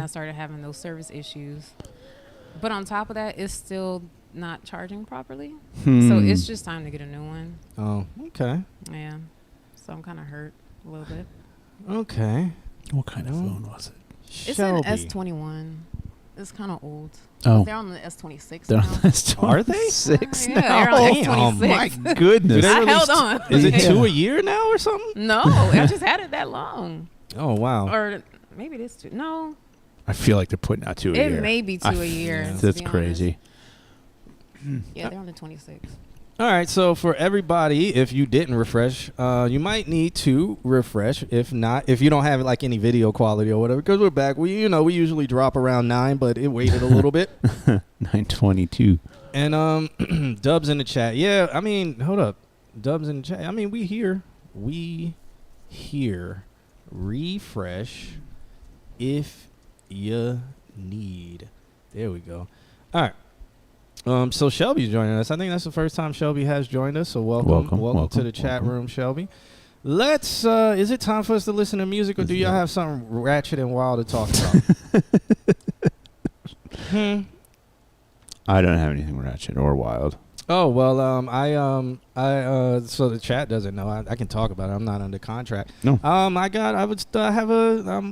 I started having those service issues. But on top of that, it's still not charging properly. So it's just time to get a new one. Oh, okay. Yeah. So I'm kind of hurt a little bit. Okay. What kind of phone was it? It's an S21. It's kind of old. Oh. They're on the S26 They're now. on S26 Are they? Six Yeah, now. they're on Damn, S26. My goodness. I held on. Is it Yeah. 2 a year now or something? No, I just had it that long. Oh, wow. Or maybe it is 2. No, I feel like they're putting out 2 a year. it may be 2 a year. yeah. to That's be crazy. honest. Yeah, they're on the 26. All right, so for everybody, if you didn't refresh, you might need to refresh. If not, if you don't have like any video quality or whatever, because we're back. We usually drop around 9, but it waited a little bit. 922. And Dubs in the chat. Yeah, I mean, hold up, Dubs in the chat. I mean, we here. Refresh if you need. There we go. All right. So Shelby's joining us. I think that's the first time Shelby has joined us. So welcome to the chat room, Shelby. Let's. Is it time for us to listen to music, or do y'all have something ratchet and wild to talk about? I don't have anything ratchet or wild. Oh well, so the chat doesn't know. I can talk about it. I'm not under contract. No. I'm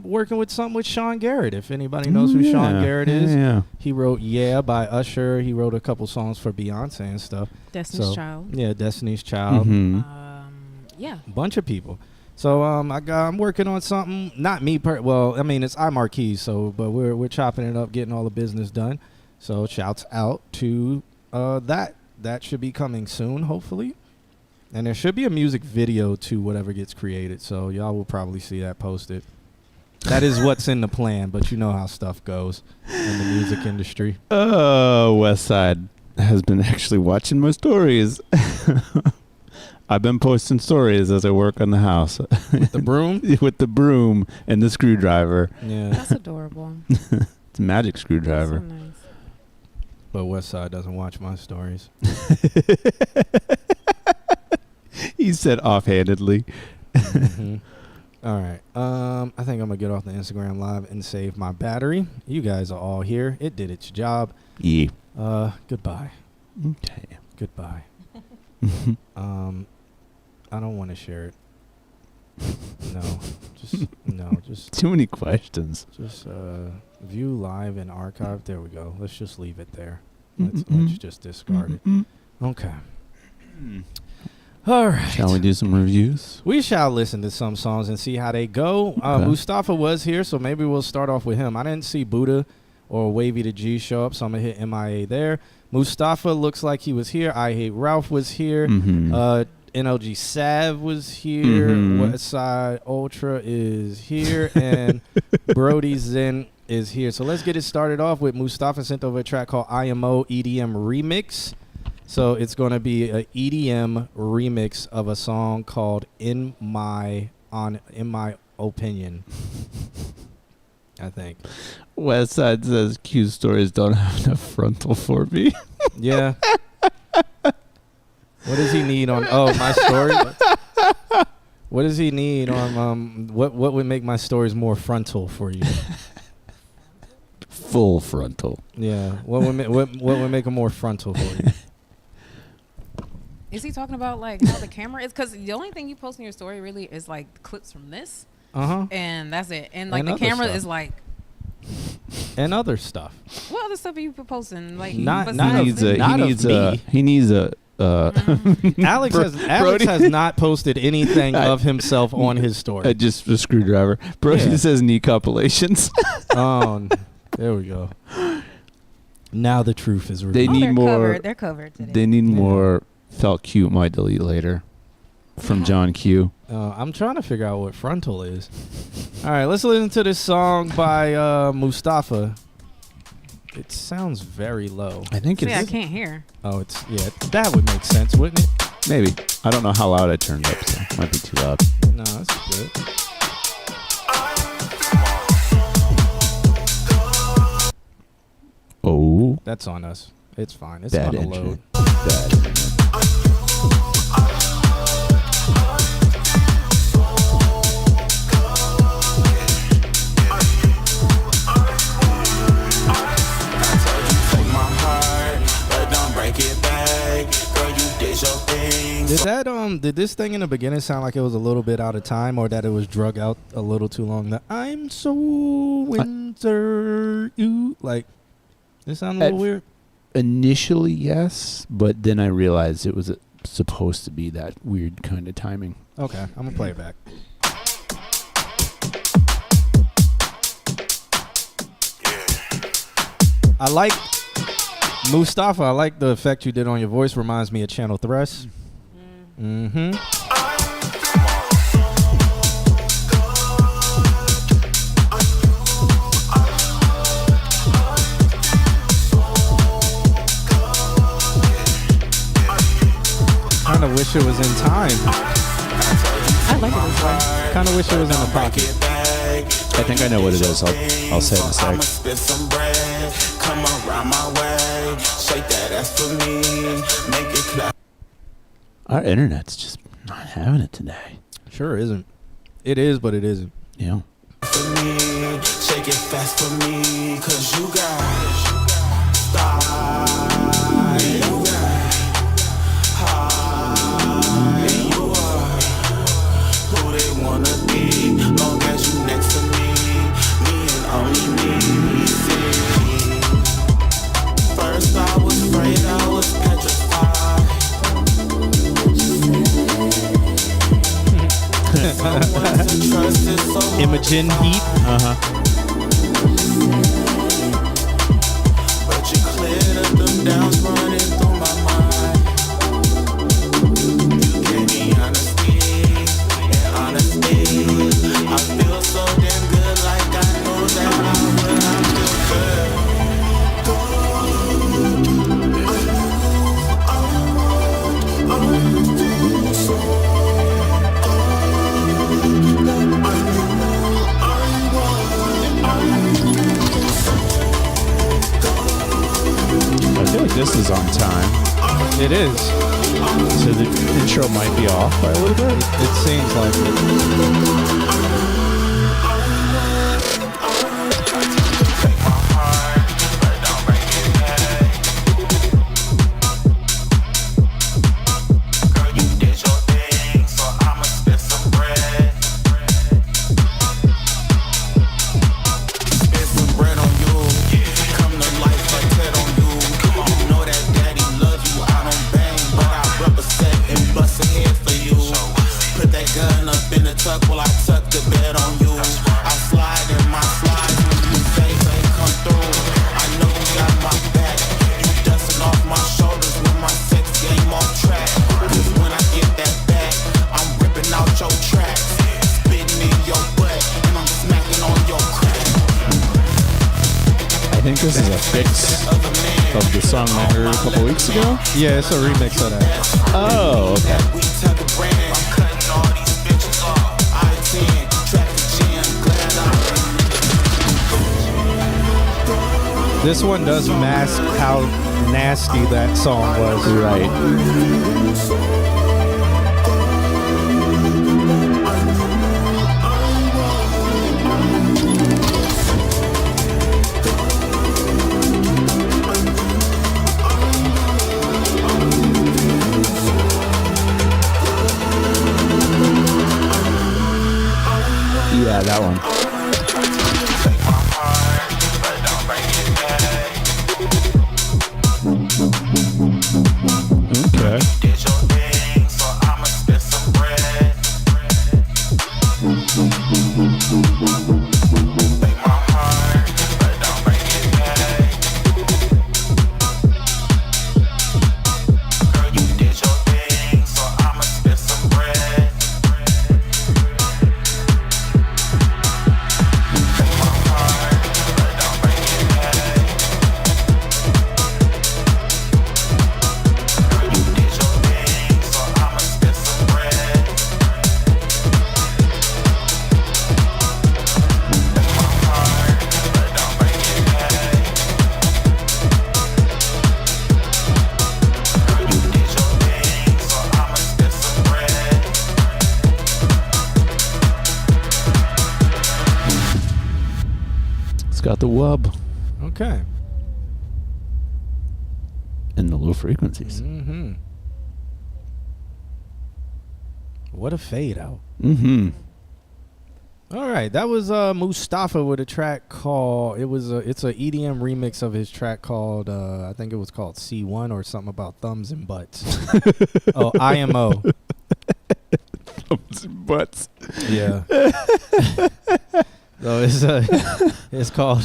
working with something with Sean Garrett. If anybody knows who Sean Garrett is, Yeah. he wrote "Yeah" by Usher. He wrote a couple songs for Beyonce and stuff. Destiny's Child. Yeah, Destiny's Child. Mm-hmm. Yeah. Bunch of people. So I'm working on something. Not me well, I mean it's iMarquis. So but we're chopping it up, getting all the business done. So shouts out to that. That should be coming soon, hopefully. And there should be a music video to whatever gets created. So y'all will probably see that posted. That is what's in the plan, but you know how stuff goes in the music industry. Westside has been actually watching my stories. I've been posting stories as I work on the house. With the broom? With the broom and the screwdriver. Yeah. That's adorable. It's a magic screwdriver. That's so nice. But Westside doesn't watch my stories. He said offhandedly. Mm-hmm. All right. I think I'm going to get off the Instagram live and save my battery. You guys are all here. It did its job. Yeah. Goodbye. Okay. Goodbye. I don't want to share it. Just Too many questions. view live and archive. There we go. Let's just leave it there. Mm-mm. Let's just discard it. Mm-mm. Okay. All right. Shall we do some reviews? We shall listen to some songs and see how they go. Okay. Mustafa was here, so maybe we'll start off with him. I didn't see Buddha or Wavy the G show up, so I'm going to hit MIA there. Mustafa looks like he was here. I Hate Ralph was here. Mm-hmm. NLG Sav was here. Mhm. Westside Ultra is here. And Brody Zen is here. So let's get it started off with Mustafa sent over a track called IMO EDM Remix. So it's going to be an EDM remix of a song called In My Opinion, I think. Westside says Q stories don't have enough frontal for me. Yeah. What does he need on? Oh, my story. What does he need on? What would make my stories more frontal for you? Full frontal. Yeah. What would make them more frontal for you? Is he talking about like how the camera is? Because the only thing you post in your story really is like clips from this, and that's it. And like And the other camera stuff. is like, And other stuff. what other stuff are you posting? Like Not besides this? He needs a Alex has not posted anything of himself on his story. just a screwdriver. Brody Yeah. says knee compilations. Oh, there we go. Now the truth is They revealed. Oh, need they're more. Covered. They're covered today. They need Yeah. more. Felt cute. Might delete later. From John Q. I'm trying to figure out what frontal is. All right, let's listen to this song by Mustafa. It sounds very low. I think See, I it's can't hear. Oh, that would make sense, wouldn't it? maybe. I don't know how loud I turned up, so it might be too loud. No, that's good. Oh, That's on us. It's fine. It's bad on the load. internet. Bad internet. that did this thing in the beginning sound like it was a little bit out of time, or that it was drug out a little too long? That I'm so winter, you like. This sound a little weird. Initially, yes, but then I realized it was supposed to be that weird kind of timing. Okay, I'm gonna play it back. I like Mustafa. I like the effect you did on your voice. Reminds me of Channel Thrust. Mm-hmm. Kind of wish it was in time. I like it this way. Kind of wish it was in the pocket. I think I know what it is. I'll say it in a sec. Spit some bread, come around my way, shake that ass for me, make it clap. Our internet's just not having it today. Sure isn't. It is, but it isn't. Yeah. For me, shake it fast for me, cause you got style, you got high, and you are who they wanna be, long as you next to me and only me, see. First I was afraid, I was petrified. Someone to trust is so hard. Imogen Heat. But you cleared up them doubts running through my mind. You gave me honesty, and honesty, I feel so damn good, like I know that I feel good. I feel like this is on time. It is. So the intro might be off by a little bit. It seems like it. This is a fix of the song I heard a couple weeks ago. Yeah, it's a remix of that. Oh, okay. This one does mask how nasty that song was. Right. Yeah, that one. Okay. Got the wub. Okay. And the low frequencies. Mm-hmm. What a fade out. Mm-hmm. All right, that was Mustafa with a track called. It's a EDM remix of his track called. I think it was called C1 or something about thumbs and butts. Oh, IMO. Thumbs and butts. Yeah. So it's called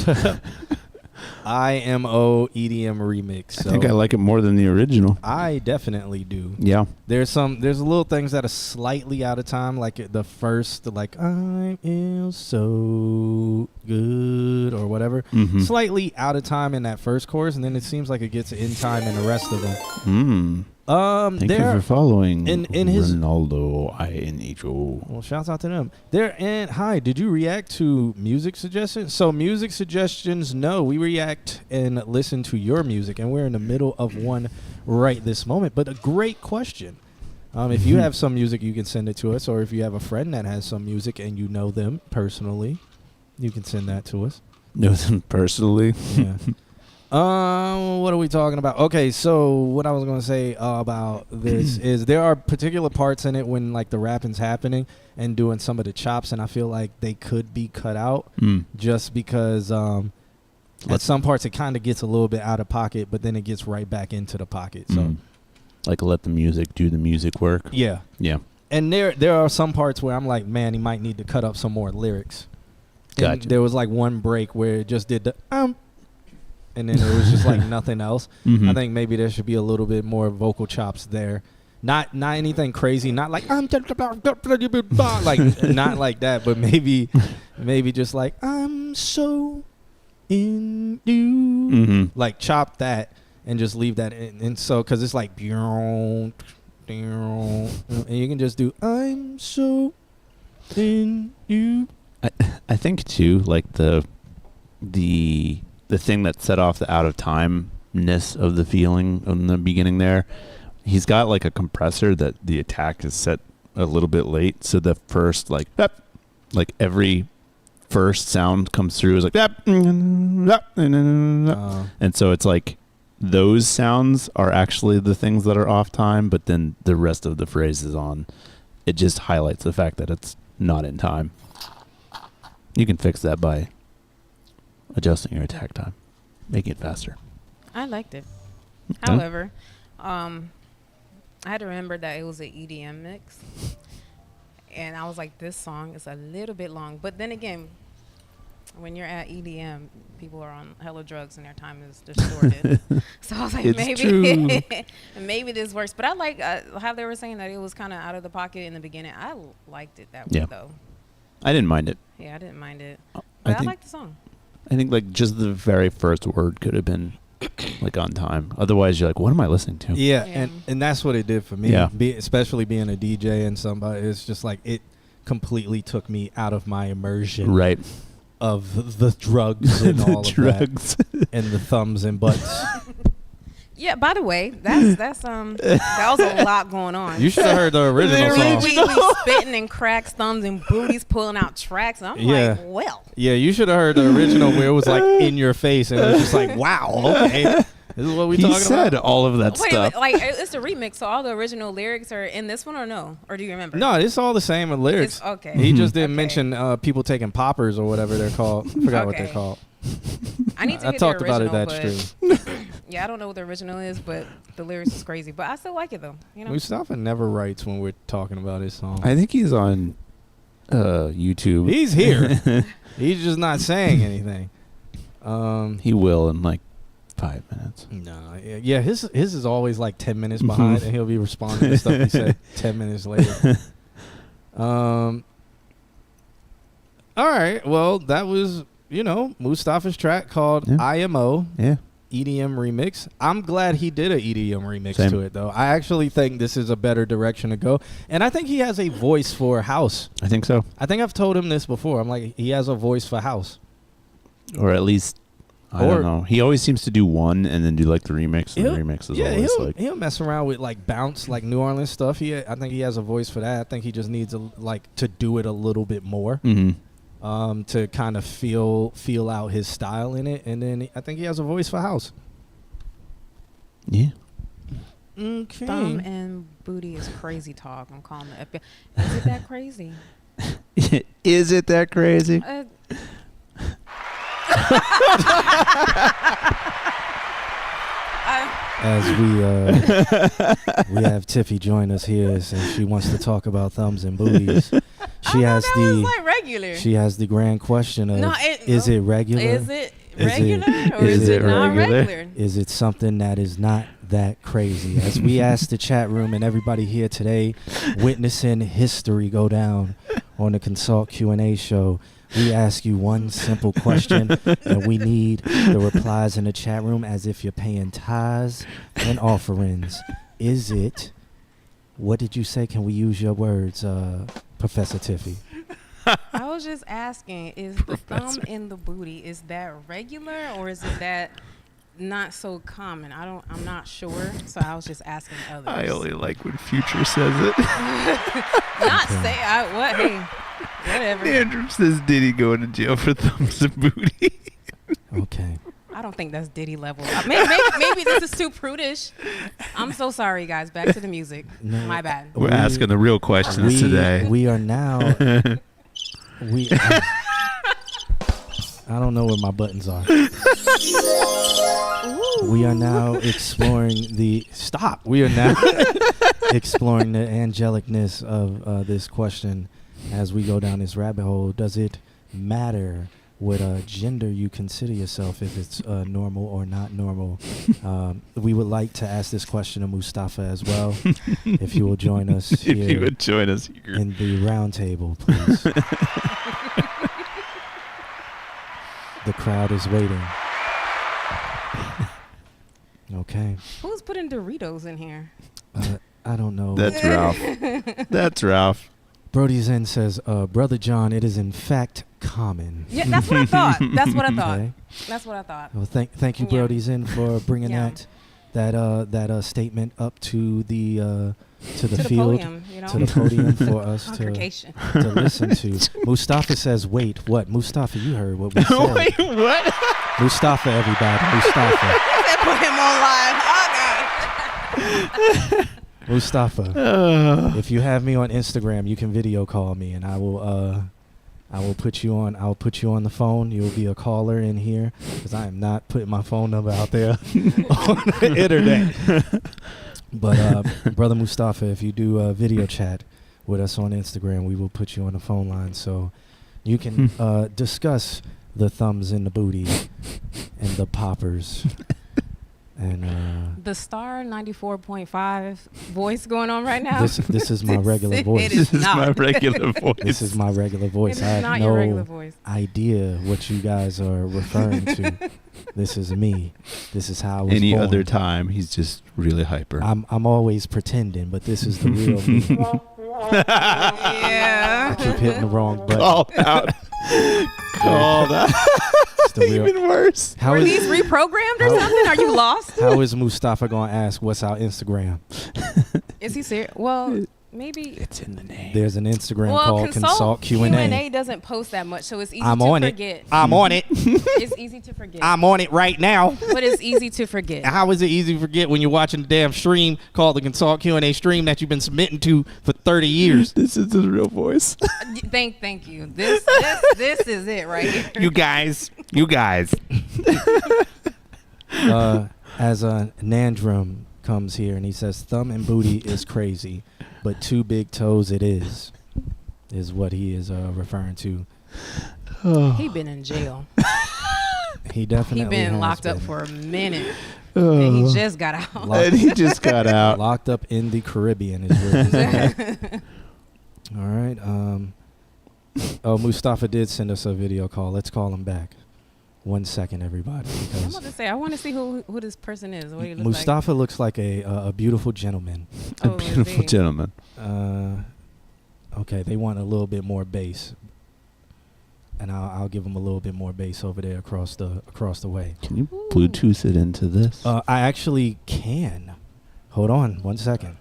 IMO EDM remix. So I think I like it more than the original. I definitely do. Yeah. There's little things that are slightly out of time, like the first, like I am so good or whatever. Mm-hmm. Slightly out of time in that first chorus, and then it seems like it gets in time in the rest of them. Thank you for following in his Ronaldo INHO. Well, shouts out to them. And hi, did you react to music suggestions? So music suggestions, no, we react and listen to your music, and we're in the middle of one right this moment. But a great question. If you have some music, you can send it to us, or if you have a friend that has some music and you know them personally, you can send that to us. Know them personally? Yeah. What are we talking about? Okay, so what I was going to say about this is there are particular parts in it when like the rapping's happening and doing some of the chops, and I feel like they could be cut out just because at some parts it kind of gets a little bit out of pocket, but then it gets right back into the pocket. So like let the music do the music work. yeah. And there are some parts where I'm like, man, he might need to cut up some more lyrics. Gotcha. And there was like one break where it just did the and then it was just like nothing else. I think maybe there should be a little bit more vocal chops there. Not anything crazy. Not like like not like that. But maybe just like I'm so in you. Like chop that and just leave that in. And so because it's like and you can just do I'm so in you. I think too, like the thing that set off the out of time-ness of the feeling in the beginning there, he's got like a compressor that the attack is set a little bit late, so the first like every first sound comes through is like and so it's like those sounds are actually the things that are off time, but then the rest of the phrase is on. It just highlights the fact that it's not in time. You can fix that by adjusting your attack time, making it faster. I liked it. Okay. However, I had to remember that it was an EDM mix. And I was like, this song is a little bit long. But then again, when you're at EDM, people are on hella drugs and their time is distorted. So I was like, maybe this works. But I like how they were saying that it was kind of out of the pocket in the beginning. I liked it that way, though. I didn't mind it. Yeah, I didn't mind it. But I liked the song. I think like just the very first word could have been like on time. Otherwise, you're like, what am I listening to? Yeah. And that's what it did for me. Yeah. Especially being a DJ and somebody, it's just like it completely took me out of my immersion. Right. Of the drugs and all of drugs. that. And the thumbs and butts. Yeah, by the way, that was a lot going on. You should have heard the original song. We spitting and cracks, thumbs and booties, pulling out tracks. And I'm like, well. Yeah, you should have heard the original where it was like in your face and it was just like, wow, okay. This is what we talking about. He said all of that Wait stuff. a minute, like it's a remix, so all the original lyrics are in this one or no? Or do you remember? No, it's all the same with lyrics. It's, okay. He just didn't mention people taking poppers or whatever they're called. I forgot what they're called. I need to hear I talked the about original, it that stream. Yeah, I don't know what the original is, but the lyrics is crazy. But I still like it though. You know, Mustafa never writes when we're talking about his song. I think he's on YouTube. He's here. He's just not saying anything. He will in like 5 minutes. No, yeah, his is always like 10 minutes behind, and he'll be responding to stuff he said 10 minutes later. All right, well, that was Mustafa's track called IMO. Yeah. EDM remix. I'm glad he did an EDM remix Same. to it, though. I actually think this is a better direction to go. And I think he has a voice for house. I think so. I think I've told him this before. I'm like, he has a voice for house. Or at least, I don't know. He always seems to do one and then do like the remix. And the remix is always like... He'll mess around with like bounce, like New Orleans stuff. I think he has a voice for that. I think he just needs to do it a little bit more. Mm-hmm. To kind of feel out his style in it, and then I think he has a voice for house. Yeah. Okay. Thumb and booty is crazy talk. I'm calling the FBI. Is it that crazy? Is it that crazy? As we have Tiffy join us here, and she wants to talk about thumbs and booties. She has that was like regular. she has the grand question of: No, is it regular? Is it Is regular or is is it it not regular? regular? Is it something that is not that crazy? As we ask the chat room and everybody here today, witnessing history go down on the Consult Q&A show, we ask you one simple question, and we need the replies in the chat room as if you're paying tithes and offerings. Is it? What did you say? Can we use your words, Professor Tiffy? I was just asking, is the thumb in the booty, is that regular or is it that not so common? I'm not sure, so I was just asking others. I only like when Future says it. Not say what? Hey, whatever. Andrew says Diddy going to jail for thumbs and booty. Okay. I don't think that's Diddy level. Maybe this is too prudish. I'm so sorry, guys. Back to the music. No. My bad. We're asking the real questions today. We are now. I don't know where my buttons are. We are now exploring the stop. We are now exploring the angelicness of this question as we go down this rabbit hole. Does it matter what gender you consider yourself, if it's normal or not normal? We would like to ask this question to Mustafa as well. If you will join us If you here would join us here. in the round table, please. The crowd is waiting. Okay. Who's putting Doritos in here? I don't know. That's Ralph. That's Ralph. Brody Zen says, Brother John, it is in fact common. Yeah, that's what I thought. That's what I thought. Okay. That's what I thought. Well, thank you, Yeah. Brody Zen, for bringing Yeah. that statement up to the To the field, podium, you know? to the podium for us Congregation. to listen to. Mustafa says, "Wait, what? Mustafa, you heard what we said." Wait, what? Mustafa, everybody, Mustafa, Put him on live. Oh, God. Mustafa. If you have me on Instagram, you can video call me, and I will put you on. I'll put you on the phone. You'll be a caller in here, because I am not putting my phone number out there on the internet. But Brother Mustafa, if you do video chat with us on Instagram, we will put you on the phone line so you can discuss the thumbs in the booty and the poppers. And The Star 94.5 voice going on right now. this is my regular voice. It is This is not. my regular voice. This is my regular voice. It I is have not your regular no voice. idea what you guys are referring to. This is me. This is how I was Any born. other time, he's just really hyper. I'm always pretending, but this is the real me. Yeah. I keep hitting the wrong button. Call out. Call that. It's the real. Even worse. How Were is these reprogrammed or something? Are you lost? how is Mustafa gonna ask what's our Instagram? Is he serious? Well, maybe. It's in the name. There's an Instagram Well, called Consult Q&A. Q&A doesn't post that much, so it's easy I'm to on it. forget. I'm on it. It's easy to forget. I'm on it right now. But it's easy to forget. How is it easy to forget when you're watching the damn stream called the Consult Q&A stream that you've been submitting to for 30 years? This is the real voice. Thank you. This is it right here. You guys. As Nandrum comes here and he says, thumb and booty is crazy, but two big toes it is what he is referring to. He been in jail. He definitely He been has locked up been for a minute. And he just got out. And he just got out. locked up in the Caribbean is where he's at. All right. Mustafa did send us a video call. Let's call him back. 1 second, everybody. I'm Because about to say, I want to see who this person is. What he looks Mustafa looks like a beautiful gentleman. A Oh, is beautiful he? gentleman. Okay, they want a little bit more bass, and I'll give them a little bit more bass over there across the way. Can you Bluetooth it into this? I actually can. Hold on 1 second.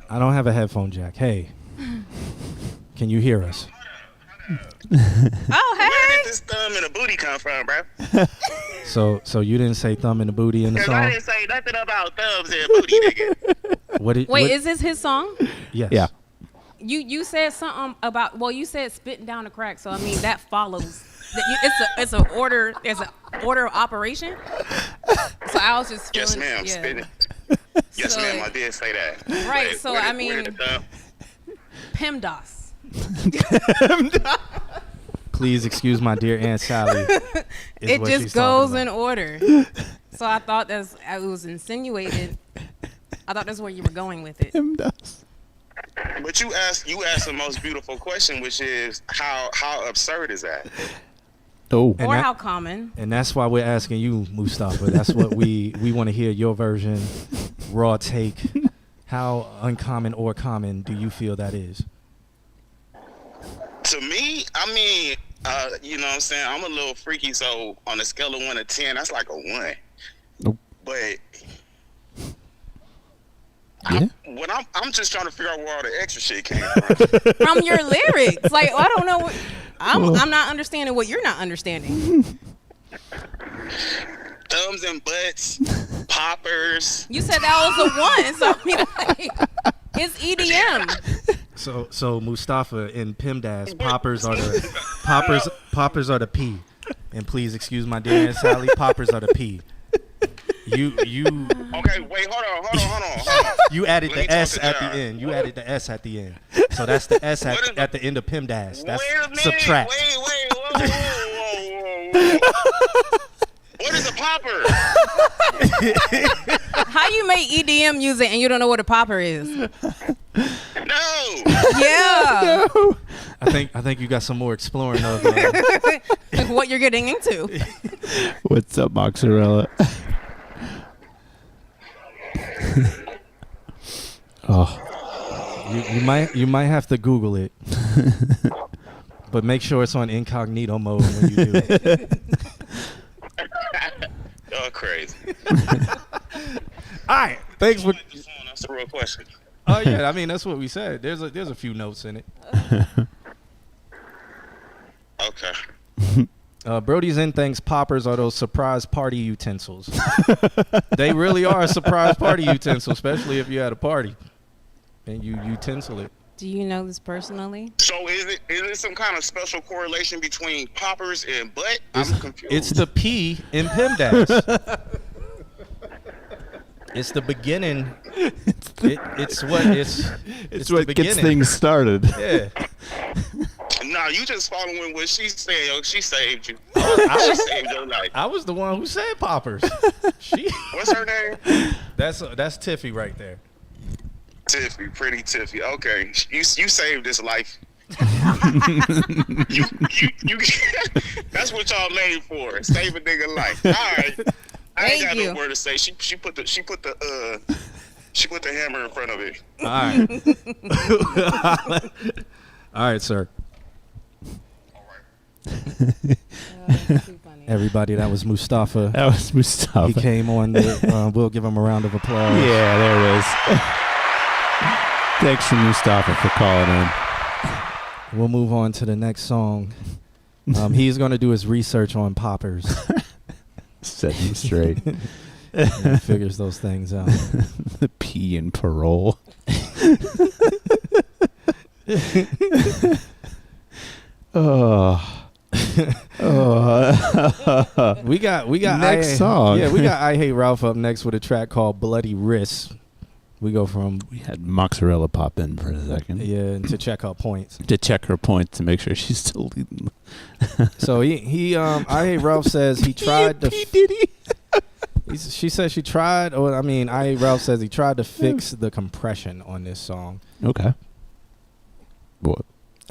I don't have a headphone jack. Hey, can you hear us? Oh, Where hey. did this thumb and a booty come from, bro? So you didn't say thumb in the booty in the Because I song? didn't say nothing about thumbs and booty, nigga. What did, Wait, what, is this his song? yes. Yeah. You said something about, well, you said spitting down the crack, so I mean that follows. It's an order. There's an order of operation. So I was just feeling, Yes, ma'am. yeah. Spit it. Yes, So- ma'am. I did say that. Right, But so where I did- where did mean- the thumb- PEMDAS. Please excuse my dear Aunt Sally. is It what just she's talking goes in about. order. So I thought it was insinuated. I thought that's where you were going with it. But you asked the most beautiful question, which is how absurd is that? Oh. And Or that- how common. And that's why we're asking you, Mustafa. That's what we want to hear your version, raw take. How uncommon or common do you feel that is? To me, I mean, you know what I'm saying? I'm a little freaky, so on a scale of 1 to 10, that's like a 1. Nope. But Yeah. I'm just trying to figure out where all the extra shit came from. From your lyrics. Like, I don't know what. I'm not understanding what you're not understanding. Thumbs and butts, poppers. You said that was a 1. So, I mean, like, it's EDM. So Mustafa in PEMDAS, poppers are the poppers are the P. And please excuse my dear Aunt Sally, poppers are the P. You Okay, wait, hold on. you added Let me the talk S to at the John. end. You added the S at the end. So that's the S What is at the end of PEMDAS. That's Wait a minute. subtract. Wait, whoa. What is a popper? How you make EDM music and you don't know what a popper is? No. Yeah. I think you got some more exploring of. Like what you're getting into. What's up, mozzarella? Oh, You might have to Google it, but make sure it's on incognito mode when you do it. Y'all crazy. All right, thanks for. That's the real question. Oh yeah, I mean that's what we said. There's a few notes in it. Okay. Brody's in thinks poppers are those surprise party utensils. They really are a surprise party utensil, especially if you're at a party and you utensil it. Do you know this personally? So is it some kind of special correlation between poppers and butt? I'm confused. It's the P in PEMDAS. It's the beginning. It's what it's the what gets beginning. things started. Yeah. Nah, you just following what she said. Yo, she saved you. I She was, saved your life. I was the one who said poppers. She. What's her name? That's Tiffy right there. Tiffy, pretty Tiffy. Okay, you saved this life. you that's what y'all made for. Save a nigga life. All right. I ain't Thank got you. no word to say. She put the hammer in front of it. All right. All right, sir. Everybody, that was Mustafa. That was He Mustafa. came on. We'll give him a round of applause. Yeah, there it is. Thanks for Mustafa for calling in. We'll move on to the next song. He's going to do his research on poppers. Set him straight. And he figures those things out. The P in parole. Oh. Oh. We got Next song. Yeah, we got I Hate Ralph up next with a track called Bloody Wrists. We go from We had Mozzarella pop in for a second to check her points. to check her points to make sure she's still leading. So he I Hate Ralph says he tried to. She says she tried, or I mean, I Hate Ralph says he tried to fix the compression on this song. Okay. What?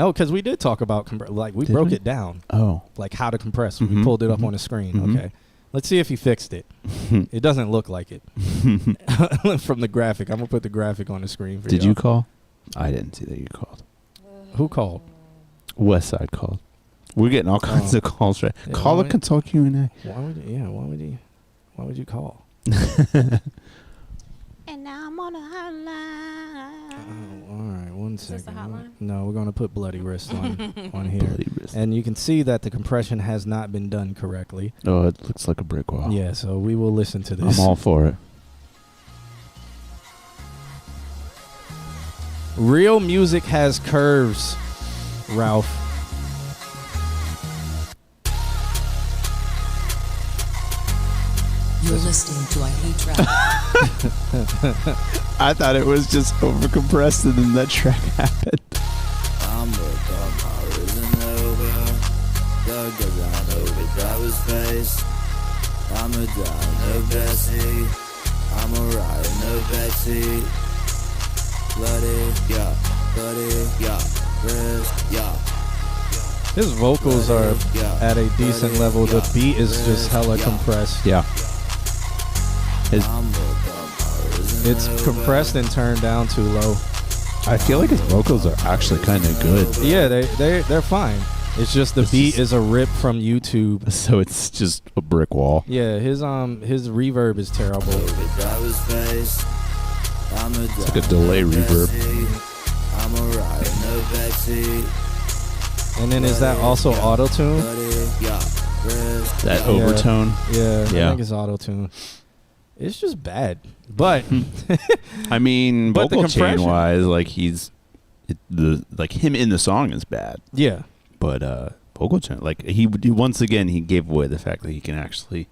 Oh, because we did talk about we Did broke we? it down, Oh. like how to compress. We Mhm, pulled it up mhm, on the screen. mhm. Okay, let's see if he fixed it. It doesn't look like it from the graphic. I'm gonna put the graphic on the screen for Did y'all. you call? I didn't see that you called. Who called? West Side called. We're getting all kinds of calls right. Yeah, Call why a would- consult Q&A. Why would you? Yeah, why would you call? And now I'm on a hotline. Oh, all right, one Is this second. the hotline? No, we're gonna put Bloody Wrist on here, Bloody wrist. and you can see that the compression has not been done correctly. Oh, it looks like a brick wall. Yeah, so we will listen to this. I'm all for it. Real music has curves, Ralph. You're listening to I Hate Rap. I thought it was just overcompressed and then that track happened. I'm work on my risen over. Dog goes on over driver's face. I'm a down no Bessie. I'm a ride in no backseat. Bloody, yeah, wrist, yeah. His vocals are at a decent level. The beat is just hella compressed. Yeah. I'm work on my risen It's over. compressed and turned down too low. I feel like his vocals are actually kind of good. Yeah, they're fine. It's just the This beat is- is a rip from YouTube. So it's just a brick wall. Yeah, his reverb is terrible. Over driver's face. I'm a like a delay reverb. I'm a ride in no backseat. And then is that also auto tune? Bloody, yeah, wrist, That Yeah. overtone. Yeah, I Yeah. think it's auto tune. It's just bad. But I mean, But the vocal chain compression- wise, like him in the song is bad. yeah, But vocal chain, like he once again he gave away the fact that he can actually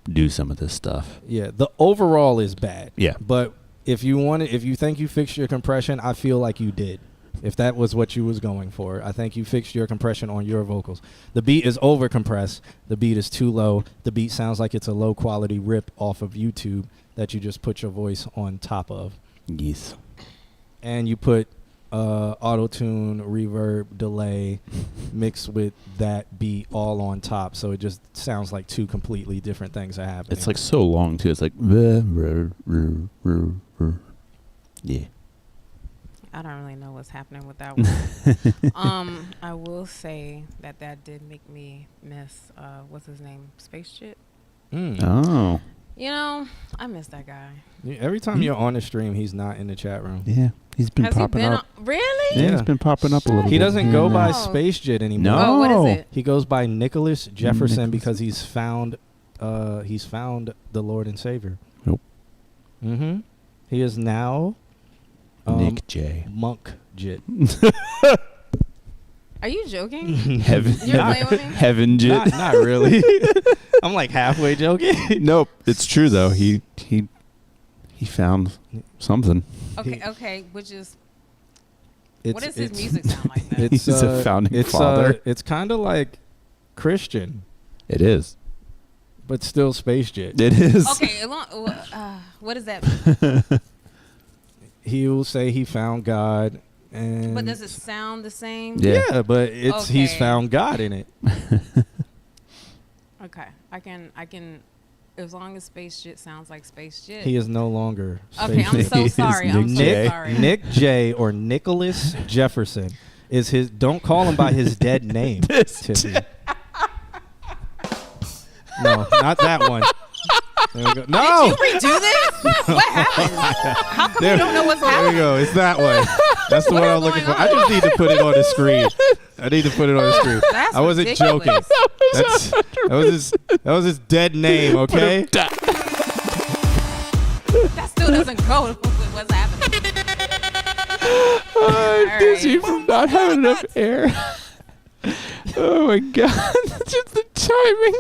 do some of this stuff. yeah. The overall is bad. Yeah. But if you think you fixed your compression, I feel like you did. If that was what you was going for, I think you fixed your compression on your vocals. The beat is over compressed. The beat is too low. The beat sounds like it's a low quality rip off of YouTube that you just put your voice on top of. Yes. And you put auto tune, reverb, delay mixed with that beat all on top, so it just sounds like two completely different things are happening. It's like so long too. It's like yeah. I don't really know what's happening with that one. I will say that did make me miss what's his name, Space Jit. Oh. You know, I miss that guy. Every time you're on the stream, he's not in the chat room. Yeah. He's been Has popping he been up. really? Yeah, Yeah. he's been popping up a little Shut He bit. doesn't here go and by there. Oh. Space Jit anymore. No. Oh, what is it? He goes by Nicholas Jefferson Nicholas. because he's found the Lord and Savior. Nope. Mm-hmm. He is now Nick J. Monk Jit. Are you joking? Heaven. You're playing with me? Heaven Jit. Not really. I'm like halfway joking. Nope. It's true though. He found something. Okay, which is It's, what does his it's- music sound like then? It's He's a founding it's, father. It's kind of like Christian, It is. but still Space Jit. It is. Okay, what does that mean? He will say he found God, and But does it sound the same? Yeah. yeah, but he's Okay. found God in it. Okay, I can, as long as Space Jit sounds like Space Jit. He is no longer. Okay, Space I'm Jit. so He is sorry. I'm Nick so J. sorry. Nick J or Nicholas Jefferson is his. Don't call him by his dead name. Tiffy. No, not that one. There we go. No, Did you redo this? What happened? How come you don't know what's there we happening? go. It's that one. That's the What one is I'm looking for. going I just on? need to put it on the screen. I need to put it on the screen. That's I wasn't ridiculous. joking. That was his dead name. Okay. That still doesn't go with what's happening. I'm dizzy right. from not having enough air. Oh my god. Just the timing.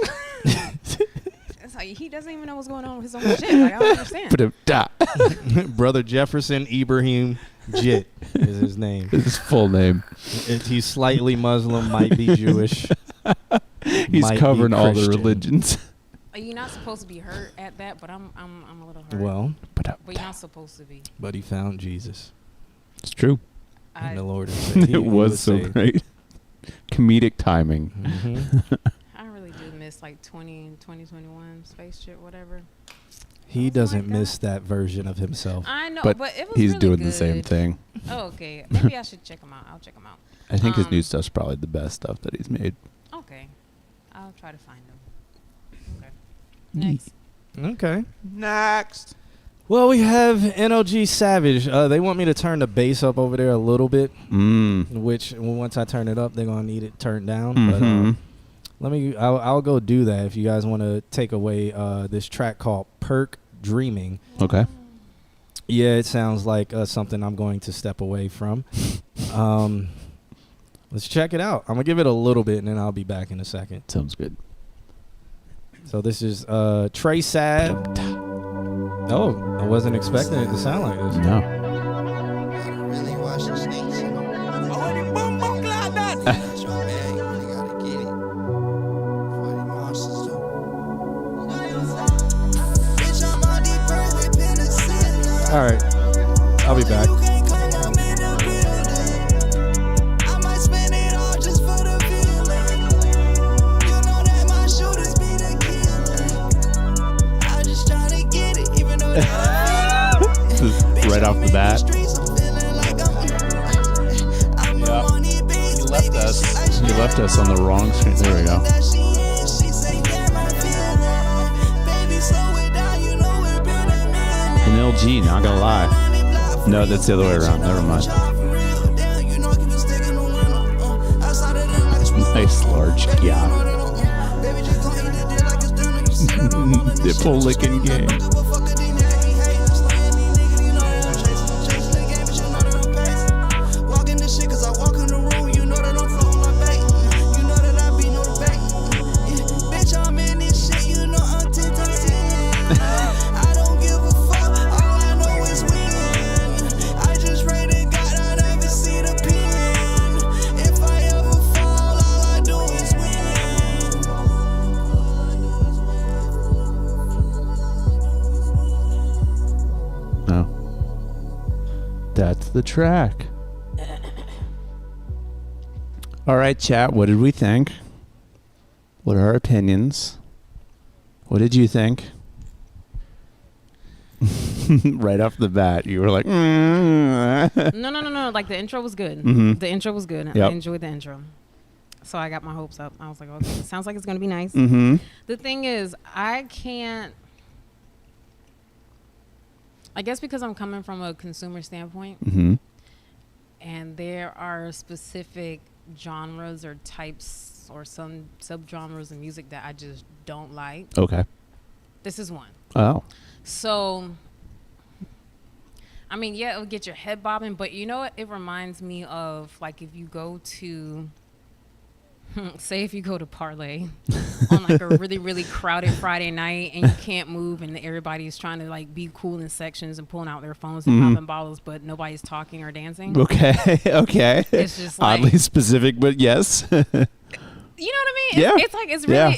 It's like he doesn't even know what's going on with his own shit. Like I don't understand. Brother Jefferson Ibrahim Jit is his name. His full name. He's slightly Muslim, might be Jewish. He's might be covering all the Christian. religions. You're not supposed to be hurt at that, but I'm a little hurt. Well, but you're not supposed to be. but he found Jesus It's true. and the I, Lord. And Savior. He It was so saved. great. Comedic timing. Mhm. I really do miss like 2021 Space Shit, whatever. He Oh doesn't my miss that version of himself. I know, But but it was He's really doing good. the same thing. Oh, okay. Maybe I should check him out. I'll check him out. I think his new Um, stuff's probably the best stuff that he's made. Okay. I'll try to find him. Okay. Next. Okay. Next. Well, we have NOG Savage. They want me to turn the bass up over there a little bit, which once I turn it up, they're gonna need it turned down. But I'll go do that if you guys want to take away this track called Perk Dreaming. Okay. Yeah, it sounds like something I'm going to step away from. Let's check it out. I'm gonna give it a little bit, and then I'll be back in a second. Sounds good. So this is Trey Sav. Oh, I wasn't expecting it to sound like this. No. Really watching snakes, you know. So, man, you really gotta get it. For the monsters, though. All right, I'll be back. Right off the bat. Yeah. He left us on the wrong screen. There we go. An LG, not gonna lie. No, that's the other way around. Never mind. Nice large gap. Nipple licking game. That's the track. All right, chat. What did we think? What are our opinions? What did you think? Right off the bat, you were like, No. Like the intro was good. Mhm. The intro was good. Yep. I enjoyed the intro. So I got my hopes up. I was like, okay, it sounds like it's going to be nice. mm-hmm. The thing is, I guess because I'm coming from a consumer standpoint, Mm-hmm. and there are specific genres or types or some subgenres of music that I just don't like. Okay. This is one. Oh. So, I mean, yeah, it'll get your head bobbing, but you know what? It reminds me of, like, if you go to, say if you go to Parlay on, like, a really, really crowded Friday night and you can't move and everybody's trying to, like, be cool in sections and pulling out their phones and popping bottles, but nobody's talking or dancing. Okay. Okay. It's just like, Oddly specific, but yes. you know what I mean? Yeah.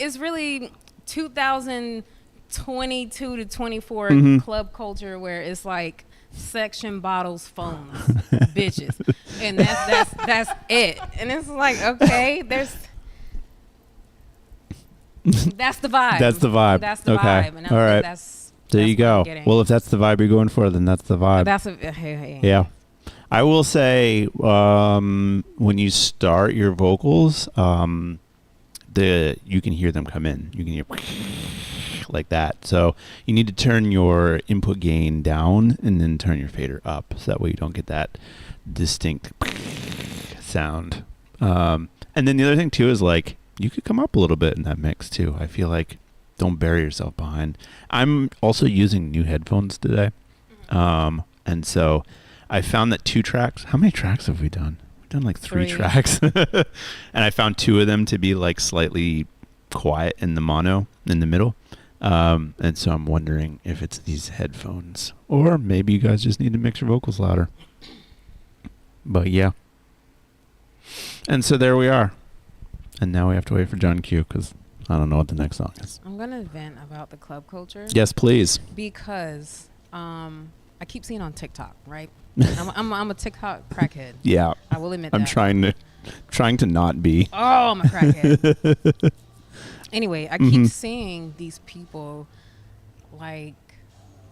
It's really 2022 to 24 Mhm. club culture where it's like section, bottles, phones, bitches, and that's it. And it's like, okay, that's the vibe. That's the vibe. That's the Okay. vibe. And I All think right. that's There that's you what I'm go. getting. Well, if that's the vibe you're going for, then that's the vibe. That's hey. Yeah. I will say, when you start your vocals, you can hear them come in. You can hear like that. So you need to turn your input gain down and then turn your fader up, so that way you don't get that distinct sound. And then the other thing too is, like, you could come up a little bit in that mix too. I feel like don't bury yourself behind. I'm also using new headphones today, and so I found that 2 tracks. How many tracks have we done? We've done like 3 3. tracks, and I found 2 of them to be like slightly quiet in the mono in the middle. And so I'm wondering if it's these headphones, or maybe you guys just need to mix your vocals louder. But yeah. And so there we are. And now we have to wait for John Q, because I don't know what the next song is. I'm gonna vent about the club culture. Yes, please. Because I keep seeing on TikTok, right? I'm a TikTok crackhead. Yeah. I will admit I'm that. trying to not be. Oh, I'm a crackhead. Anyway, I keep Mhm. seeing these people like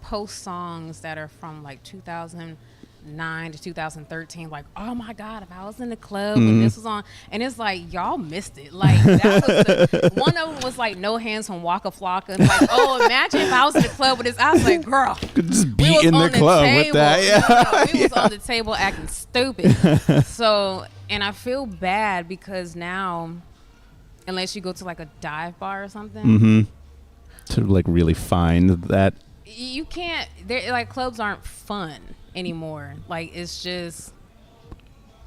post songs that are from like 2009 to 2013. Like, oh my God, if I was in the club Mhm. and this was on, and it's like, y'all missed it. Like, that was one of them was like No Hands from Waka Flocka. It's like, oh, imagine if I was in the club with this. I was like, girl, Could just we was in the on club with table. that. No, we was on the table acting stupid. So, and I feel bad because now, unless you go to like a dive bar or something, Mm-hmm. To like really find that. you can't. Like clubs aren't fun anymore. Like it's just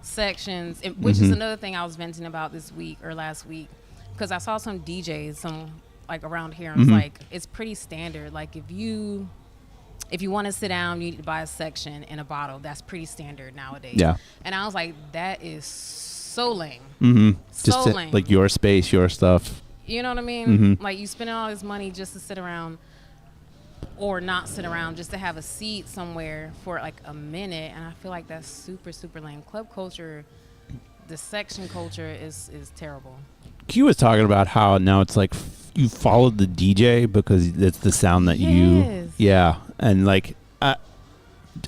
sections, which is another thing I was venting about this week or last week, because I saw some DJs, like around here, and it's like it's pretty standard. Like if you want to sit down, you need to buy a section and a bottle. That's pretty standard nowadays. Yeah. And I was like, that is so lame. Mm-hmm. So Just lame. like your space, your stuff. You know what I mean? Mhm. Like you spending all this money just to sit around or not sit around, just to have a seat somewhere for like a minute. And I feel like that's super, super lame. Club culture, the section culture is terrible. Q was talking about how now it's like you followed the DJ because it's the sound that Yes. yeah. And like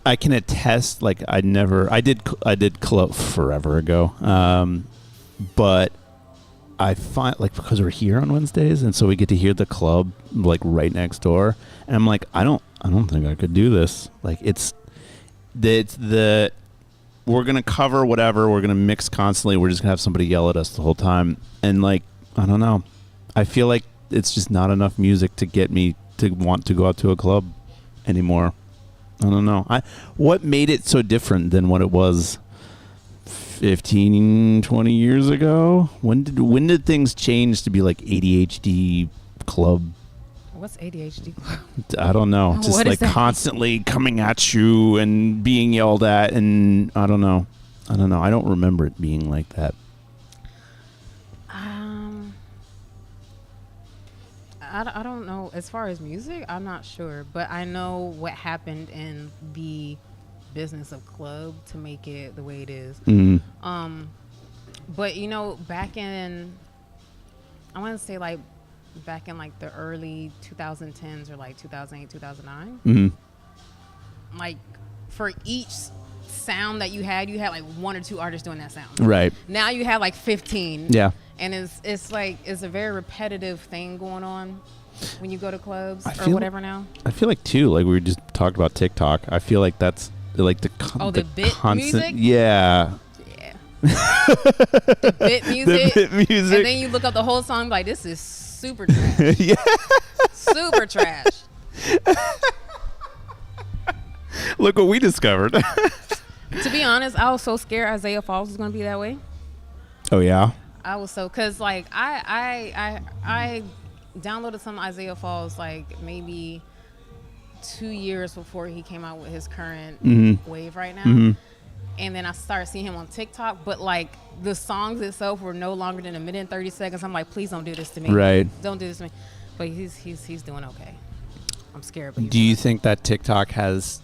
I can attest, like I did club forever ago. But I find like because we're here on Wednesdays and so we get to hear the club like right next door, and I'm like I don't think I could do this. Like it's the we're gonna cover whatever, we're gonna mix constantly, we're just gonna have somebody yell at us the whole time, and like I don't know, I feel like it's just not enough music to get me to want to go out to a club anymore. I don't know. What made it so different than what it was 15, 20 years ago? When did things change to be like ADHD club? What's ADHD? I don't know. Just What is like that? constantly coming at you and being yelled at, and I don't know. I don't remember it being like that. I don't know. As far as music, I'm not sure. But I know what happened in the business of club to make it the way it is. Mm. But you know, back in, I want to say like back in like the early 2010s or like 2008, 2009, Mm-hmm. like for each sound that you had like one or two artists doing that sound. Right. Now you have like 15. Yeah. And it's like it's a very repetitive thing going on when you go to clubs I or feel- whatever now. I feel like too, like we just talked about TikTok. I feel like that's like the The bit constant, music? Yeah. Yeah. The bit music. The bit music. And then you look up the whole song like this is super trash. Yeah. Super trash. Look what we discovered. To be honest, I was so scared Isaiah Falls was going to be that way. Oh yeah. I was so, cause like I downloaded some Isaiah Falls like maybe 2 years before he came out with his current wave right now, and then I started seeing him on TikTok. But like the songs itself were no longer than a minute and 30 seconds. I'm like, please don't do this to me. Right. Don't do this to me. But he's doing okay. I'm scared. But he's Do you doing think that TikTok has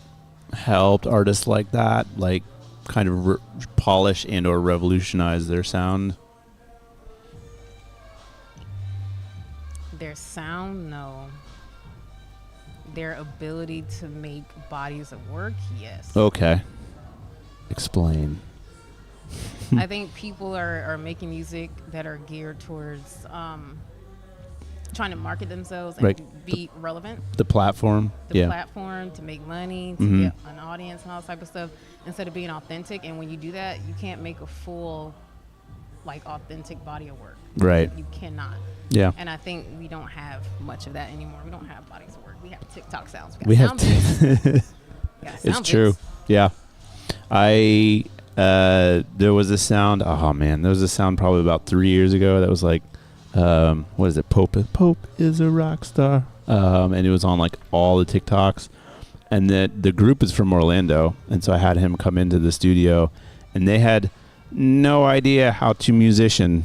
helped artists like that, like kind of polish and or revolutionize their sound? their sound, no. Their ability to make bodies of work, yes. Okay. Explain. I think people are making music that are geared towards trying to market themselves and Right. be relevant. The platform. The Yeah. platform to make money, to Mhm. get an audience and all that type of stuff, instead of being authentic. And when you do that, you can't make a full, like, authentic body of work. Right. You cannot. Yeah. And I think we don't have much of that anymore. We don't have bodies of work. We have TikTok sounds. We have. sound bits. We got It's sound true. bits. Yeah. There was a sound. Oh man, there was a sound probably about 3 years ago that was like, what is it? Pope is a rock star. And it was on like all the TikToks. And the group is from Orlando, and so I had him come into the studio, and they had no idea how to musician.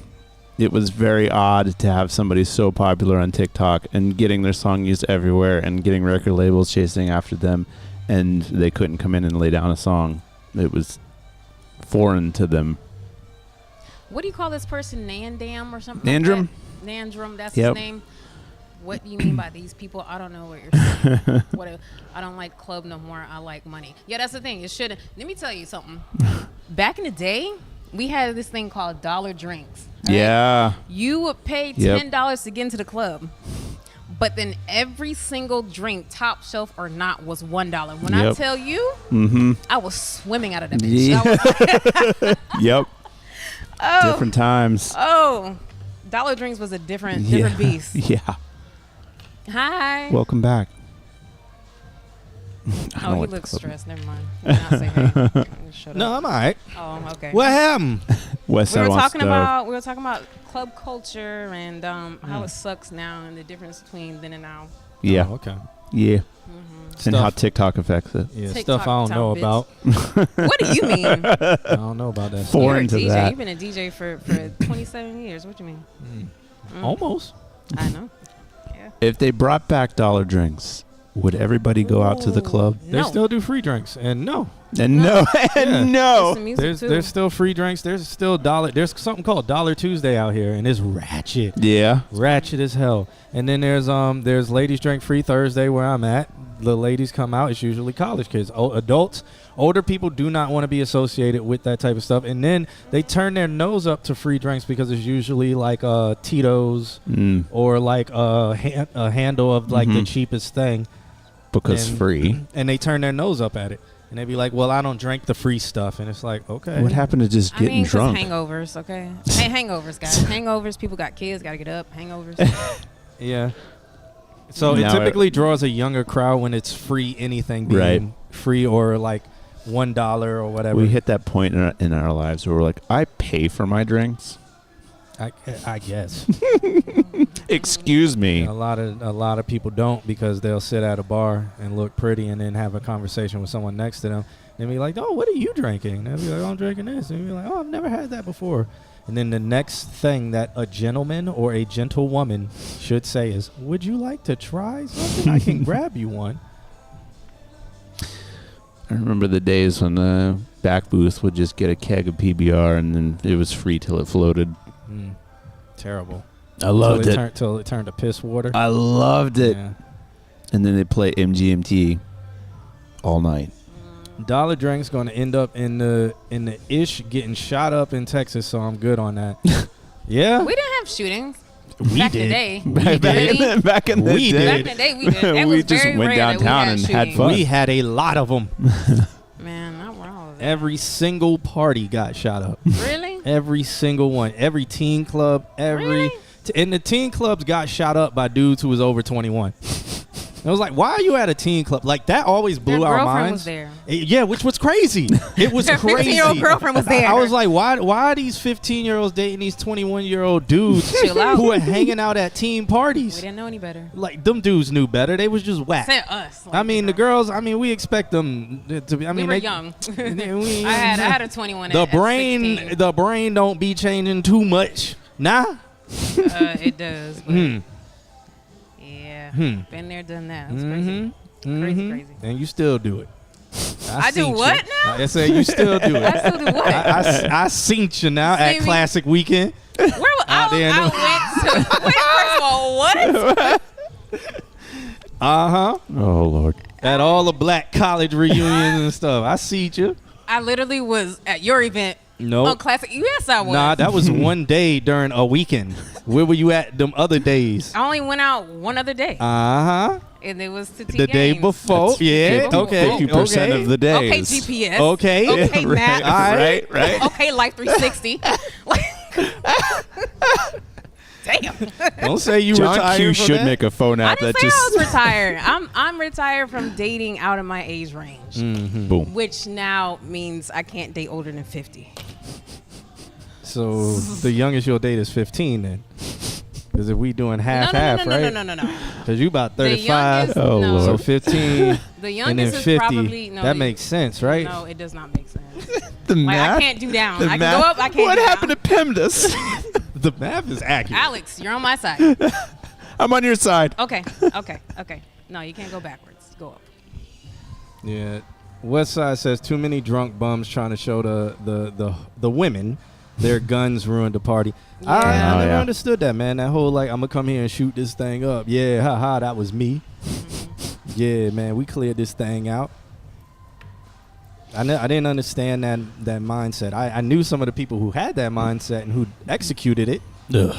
It was very odd to have somebody so popular on TikTok and getting their song used everywhere and getting record labels chasing after them, and they couldn't come in and lay down a song. It was foreign to them. What do you call this person? Nandam or something? Nandram? Like that? Nandram, that's Yep. his name. What do you mean by these people? I don't know what you're saying. I don't like club no more. I like money. Yeah, that's the thing. It shouldn't. Let me tell you something. Back in the day, we had this thing called dollar drinks. right? Yeah. You would pay Yep. $10 to get into the club. But then every single drink, top shelf or not, was $1. When I Yep. tell you, Mm-hmm. I was swimming out of that bitch. Yeah. I was like, Yep. oh, Different times. oh, dollar drinks was a different beast. Yeah. Hi. Welcome back. I oh, know he what looks the- stressed. Never mind. I'll say hey. Shut No, up. I'm all right. Oh, okay. What happened? West we Side were wants talking to- about club culture and how it sucks now and the difference between then and now. Yeah. Oh, okay. Yeah. And how Stuff. TikTok affects it. Yeah, TikTok stuff I don't know town, about. What do you mean? I don't know about that. Foreign You're a to DJ. that. You've been a DJ for 27 years. What do you mean? Mm. Almost. I know. Yeah. If they brought back dollar drinks, would everybody go out to the club? They No. still do free drinks, and no, And no, Yeah. and no. It's the music too. there's still free drinks. There's still dollar. There's something called Dollar Tuesday out here, and it's ratchet, Yeah. ratchet as hell. And then there's Ladies Drink Free Thursday where I'm at. The ladies come out. It's usually college kids. Adults, older people do not want to be associated with that type of stuff. And then they turn their nose up to free drinks because it's usually like Tito's Mm, or like a handle of like the Mhm. cheapest thing. because And- free. And they turn their nose up at it. And they be like, well, I don't drink the free stuff. And it's like, okay. What happened to just I getting mean, 'cause drunk? hangovers, okay? Hangovers, guys. Hangovers. People got kids, got to get up. Hangovers. Yeah. So Now it typically draws a younger crowd when it's free anything being Right. free or like $1 or whatever. We hit that point in our lives where we're like, I pay for my drinks. I guess. Excuse me. a lot of people don't because they'll sit at a bar and look pretty and then have a conversation with someone next to them and be like, "Oh, what are you drinking?" And they'll be like, "Oh, I'm drinking this." And you'll be like, "Oh, I've never had that before." And then the next thing that a gentleman or a gentlewoman should say is, "Would you like to try something? I can grab you one." I remember the days when the back booth would just get a keg of PBR and then it was free till it floated. Terrible. I loved it. Till it turned to piss water. I loved it. Yeah. And then they play MGMT all night. Dollar Drink's going to end up in the ish getting shot up in Texas, so I'm good on that. Yeah, We didn't have shootings we back did. in the day. did. Back in the We day. Back in the day, we did. That We was just very went rare that we downtown had and had shootings. fun. We had a lot of them. Man, not where I was at. Every single party got shot up. Really? Every single one. Every teen club. Really? And the teen clubs got shot up by dudes who was over 21. I was like, why are you at a teen club? Like, that always blew Their our girlfriend minds. was there. Yeah, which was crazy. It was Their crazy. 15-year-old girlfriend was there. I was like, why are these 15-year-olds dating these 21-year-old dudes Chill out. who are hanging out at teen We parties? didn't know any better. Like, them dudes knew better. They was just whack. Said us. I mean, the girls, we expect them to be, We mean, were they, young. we- I had a 21 the at brain 16. the brain don't be changing too much. Nah. It does. But Hmm. yeah. Hmm. Been there, done that. That's crazy. Mhm. Crazy, Mhm. crazy. And you still do it. I do seen what you. now? I said you still do it. I still do what? I seen you now See at me? Classic Weekend. Where was Out there in I went to? Wait, first of all, what? Uh-huh. Oh, Lord. At all the black college reunions and stuff. I see you. I literally was at your event No. on Classic. Yes, I was. Nah, that was one day during a weekend. Where were you at them other days? I only went out one other day, Uh-huh. and it was to T The day Games. before. That's Yeah. 50 Okay. 50% okay. of the Okay, days. GPS. Okay. Okay, right, Matt. Alright. right. Okay, Life 360. Damn. Don't say you John retired Q from should that. make a phone I app didn't that say I just was retired. I'm retired from dating out of my age range, boom. which now means I can't date older than 50. So the youngest you'll date is 15 then. Because if we doing No, half, no, half, no, no, right? no, no, no, no. Because you about The 35. youngest, Oh, no. Lord. So 15 The and then youngest is 50. probably no. that makes sense, right? No, it does not make sense. The Like math. I can't do down. the I can math- go up. I can't. What do happened down. to PEMDAS? The math is accurate. Alex? You're on my side. I'm on your side. Okay. Okay. No, you can't go backwards. Go up. Yeah. Westside says too many drunk bums trying to show the women their guns ruined the party. I Yeah. Oh, never yeah. understood that, man. That whole like I'm gonna come here and shoot this thing up. Yeah, haha, that was me. Yeah, man, we cleared this thing out. I didn't understand that mindset. I knew some of the people who had that mindset and who executed it. Ugh.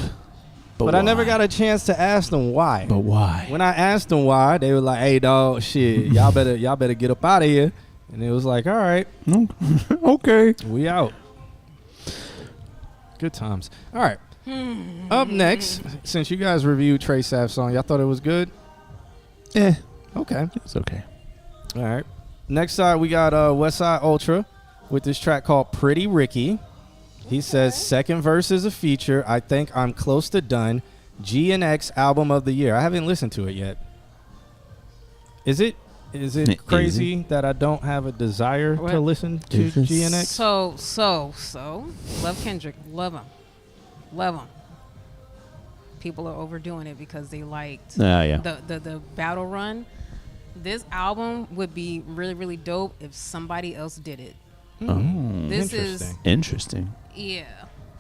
But I never got a chance to ask them why. But why? When I asked them why, they were like, "Hey, dog, shit, y'all better get up out of here." And it was like, "All right, Okay. we out." Good times. All right. Up next, since you guys reviewed Trey Saff's song, y'all thought it was good? Eh, Okay. it's okay. All right. Next side, we got Westside Ultra with this track called Pretty Ricky. He says, second verse is a feature. I think I'm close to done. G&X album of the year. I haven't listened to it yet. Is it Easy. crazy that I don't have a desire to What? listen to Is this- G&X? So, love Kendrick, love him. People are overdoing it because they liked Yeah. the battle run. This album would be really, really dope if somebody else did it. Oh, This is Interesting. interesting. yeah,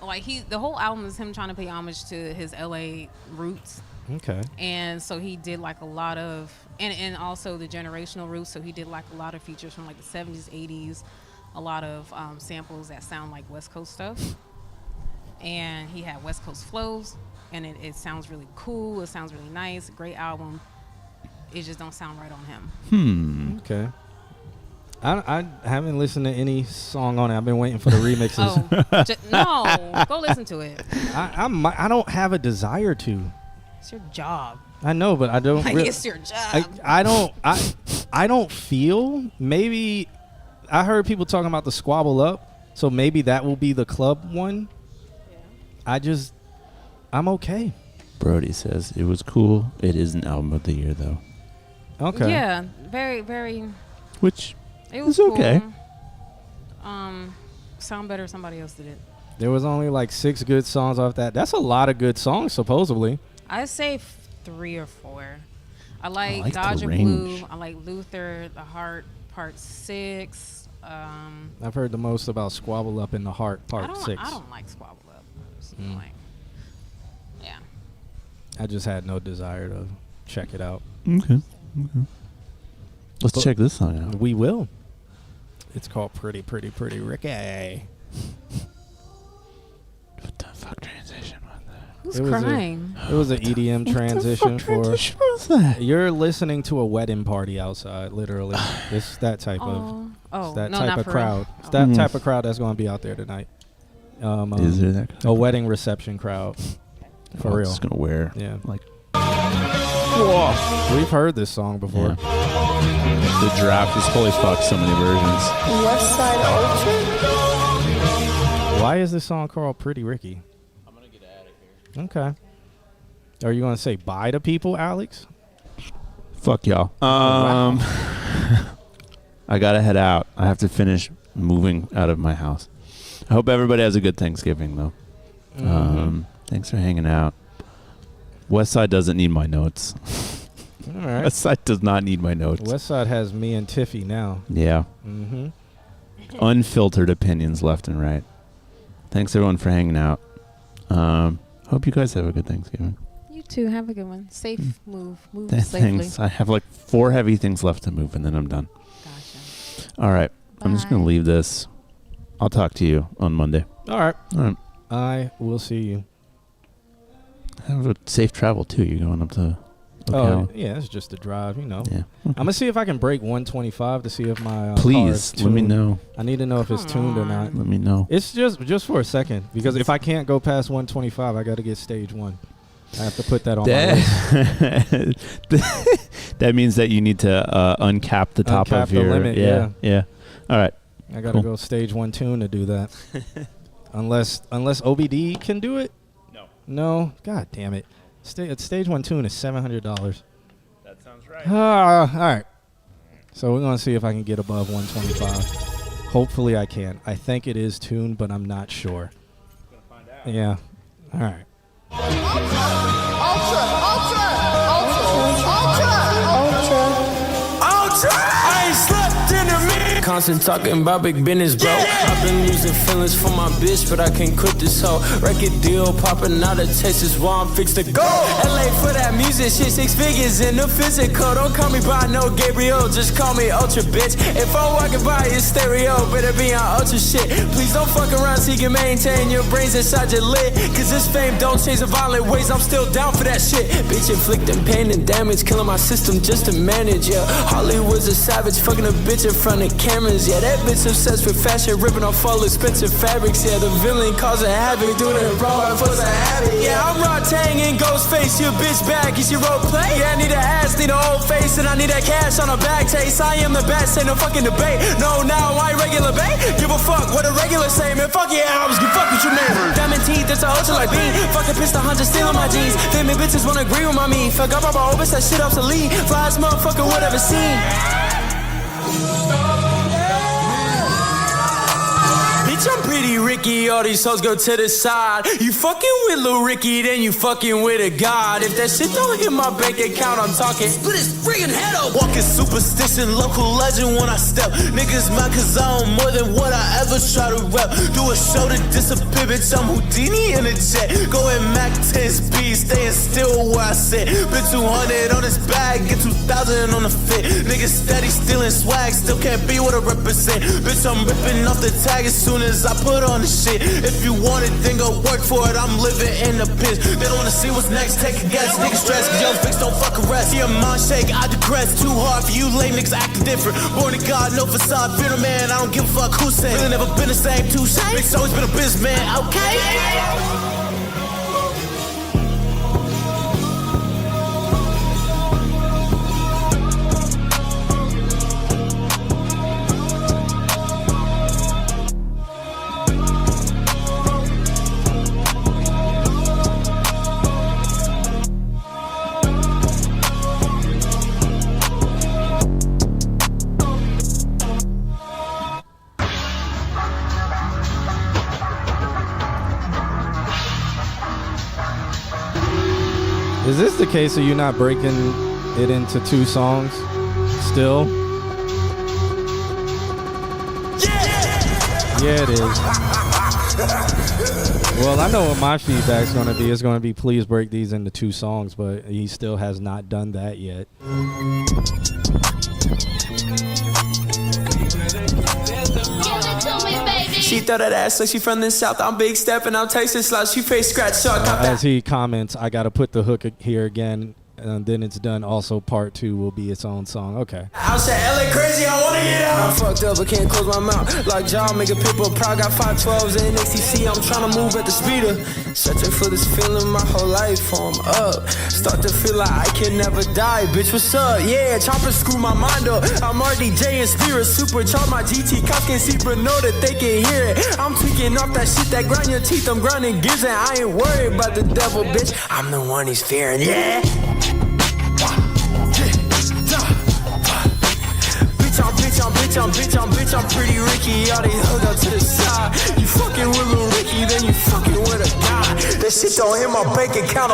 like the whole album is him trying to pay homage to his LA roots. Okay. And so he did like a lot of, and also the generational roots. So he did like a lot of features from like the 70s, 80s, a lot of samples that sound like West Coast stuff. And he had West Coast flows, and it sounds really cool. It sounds really nice. Great album. It just don't sound right on him. Okay. I haven't listened to any song on it. I've been waiting for the remixes. No, go listen to it. I don't have a desire to. It's your job. I know, but I don't. Like rea- it's your job. I don't feel. Maybe I heard people talking about the Squabble Up, so maybe that will be the club one. I'm okay. Brody says it was cool. It is an album of the year, though. Okay. Yeah, very, very. Which It was It's okay. Cool. Sound better if somebody else did it. There was only like 6 good songs off that. That's a lot of good songs, supposedly. I'd say 3 or 4. I like, like the Dodger range. Blue. I like Luther, The Heart, Part 6. I've heard the most about Squabble Up in the Heart, Part 6. I don't like Squabble Up. Like, yeah. I just had no desire to check it out. okay. Let's But- check this song out. We will. It's called Pretty, Pretty, Pretty Ricky. What the fuck transition was that? Who's It was crying? It was an EDM transition for. was that? You're listening to a wedding party outside, literally. It's that type of. Oh, It's that no, type not of for crowd. real. It's that Mm. type of crowd that's going to be out there tonight. Is there that? Kind A wedding reception crowd. For real. Just gonna wear Yeah. like We've heard this song before. the draft is fully fucked. So many versions. Why is this song called Pretty Ricky? I'm gonna get out of here. Okay. Are you going to say bye to people, Alex? Fuck y'all. wow. I gotta head out. I have to finish moving out of my house. I hope everybody has a good Thanksgiving, though. Thanks for hanging out. Westside doesn't need my notes. All right. Westside does not need my notes. Westside has me and Tiffy now. Yeah. Mm-hmm. Unfiltered opinions left and right. Thanks, everyone, for hanging out. Hope you guys have a good Thanksgiving. You too. Have a good one. Safe move. Move safely. Thanks. I have like 4 heavy things left to move, and then I'm done. Gotcha. All right. I'm just going to Bye. leave this. I'll talk to you on Monday. All right. All right. I will see you. Have a safe travel, too. You're going up to Oh, yeah, it's just a drive, you know. Yeah. I'm going to see if I can break 125 to see if my car Please, is let me tuned. know. I need to know if it's tuned or not. Let me know. It's just for a second, because if I can't go past 125, I got to get stage 1. I have to put that on my list. That means that you need to uncap the top Uncap of the your limit, yeah. All right. I got to Cool. go stage 1 tune to do that. unless OBD can do it? No. God damn it. Stage 1 tune is $700. That sounds right. All right. So we're going to see if I can get above 125. Hopefully I can. I think it is tuned, but I'm not sure. Yeah. All right. I ain't slept in a minute. Constant talking about big business, bro. I've been losing feelings for my bitch, but I can't quit this hoe. Record deal popping out of Texas while I'm fixed to go. LA for that music. music shit, 6 figures in the physical. Don't call me by no Gabriel, just call me Ultra, bitch. If I'm walking by your stereo, better be on Ultra shit. Please don't fuck around so you can maintain your brains inside your lid. Cause this fame don't change the violent ways, I'm still down for that shit. Bitch inflicting pain and damage, killing my system just to manage, yeah. Hollywood's a savage, fucking a bitch in front of cameras, yeah. That bitch obsessed with fashion, ripping off all expensive fabrics, yeah. The villain causing havoc, doing it wrong, force a habit, yeah. I'm Rotang in Ghostface, you bitch bag, is your role play? Yeah, I need a ass, need a old face, and I need that cash on a bag taste. I am the best, ain't no fucking debate. No, now I ain't regular, babe. Give a fuck what a regular say, man. Fuck your albums, give fuck what you name. Diamond teeth, that's a ultra like bean. Fucking pissed 100, stealing my jeans. Famous bitches wanna agree with my mean. Fuck up my obis, that shit obsolete. Flyest motherfucker would ever seen. Bitch, I'm pretty Ricky, all these hoes go to the side. You fucking with Lil Ricky, then you fucking with a god. If that shit don't hit my bank account, I'm talking split his friggin' head up. Walking superstition, local legend when I step. Niggas mad cause I own more than what I ever try to rep. Do a show to disappear, bitch, I'm Houdini in a jet. Going Mac 10 speed, staying still where I sit. Been 200 on this bag, get 2,000 on the fit. Niggas steady stealing swag, still can't be what I represent. Bitch, I'm ripping off the tag as soon as I put on the shit. If you want it, then go work for it. I'm living in the pits. They don't wanna see what's next. Take a guess. Niggas stress, cause young fix don't fuck arrest. See a mind shake, I digress. Too hard for you lame niggas acting different. Born to God, no facade. Fear the man, I don't give a fuck who said. Really never been the same. Touche. Bitch, always been a businessman, okay? Is this the case of you not breaking it into 2 songs still? Yeah, it is. Well, I know what my feedback's going to be. It's going to be, please break these into 2 songs, but he still has not done that yet. She throw that ass like she from the south. I'm big step and I'm tasting slouch. She face scratch, so I got that. As he comments, I got to put the hook here again, and then it's done. Also, part 2 will be its own song. Okay. I said LA crazy, I wanna get out. I'm fucked up, I can't close my mouth. Like jaw, make a people proud. Got 512s in XTC, I'm trying to move at the speeder. Searching for this feeling my whole life, I'm up. Start to feel like I can never die. Bitch, what's up? Yeah, chopper screw my mind up. I'm RDJ and Spirit, supercharge my GT. Cops can see, but know that they can hear it. I'm tweaking off that shit that grind your teeth. I'm grinding gears and I ain't worried about the devil, bitch. I'm the one he's fearing, yeah. Bitch, I'm pretty Ricky. All these hoes up to the side. You fucking with Lil Ricky, then you fucking with a guy. That shit don't hit my bank account.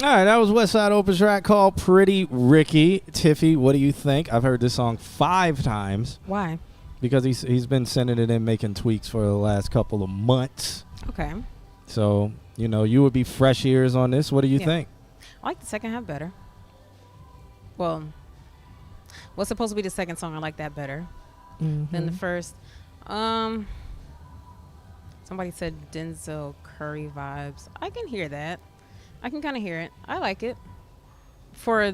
All right, that was Westside Open track called Pretty Ricky. Tiffy, what do you think? I've heard this song 5 times Why? because he's been sending it in, making tweaks for the last couple of months. Okay. So, you would be fresh ears on this. What do you Yeah. think? I like the second half better. Well, what's supposed to be the second song? I like that better than the first. Somebody said Denzel Curry vibes. I can hear that. I can kind of hear it. I like it for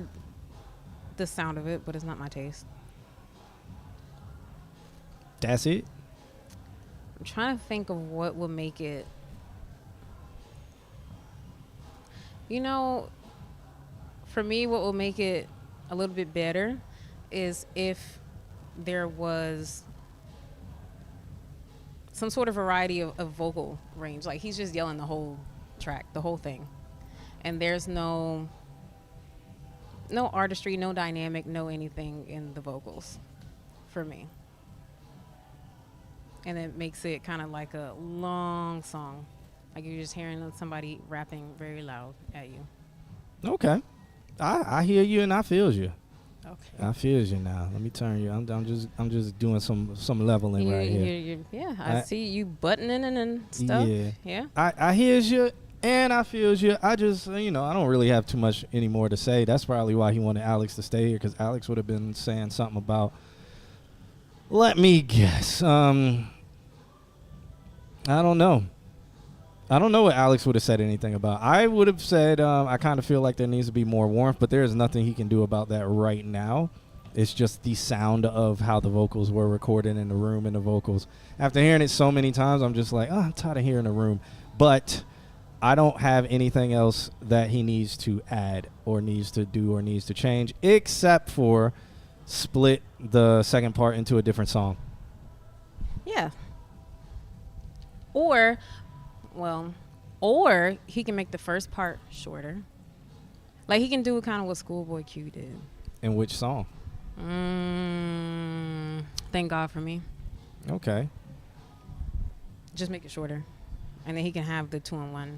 the sound of it, but it's not my taste. That's it? I'm trying to think of what would make it. For me, what will make it a little bit better is if there was some sort of variety of vocal range. Like he's just yelling the whole track, the whole thing, and there's no artistry, no dynamic, no anything in the vocals for me. And it makes it kind of like a long song. Like you're just hearing somebody rapping very loud at you. Okay. I hear you and I feels you. Okay. I feels you now. Let me turn you. I'm just doing some leveling right here. Yeah, I see you buttoning and stuff. Yeah. I hears you and I feels you. I just I don't really have too much anymore to say. That's probably why he wanted Alex to stay here, because Alex would have been saying something about. Let me guess. I don't know. I don't know what Alex would have said anything about. I would have said I kind of feel like there needs to be more warmth, but there is nothing he can do about that right now. It's just the sound of how the vocals were recorded in the room and the vocals. After hearing it so many times, I'm just like, I'm tired of hearing the room. But I don't have anything else that he needs to add or needs to do or needs to change, except for split the second part into a different song. Yeah. Or he can make the first part shorter. Like he can do kind of what Schoolboy Q did. In which song? Thank God for Me. Okay. Just make it shorter. And then he can have the 2-in-1.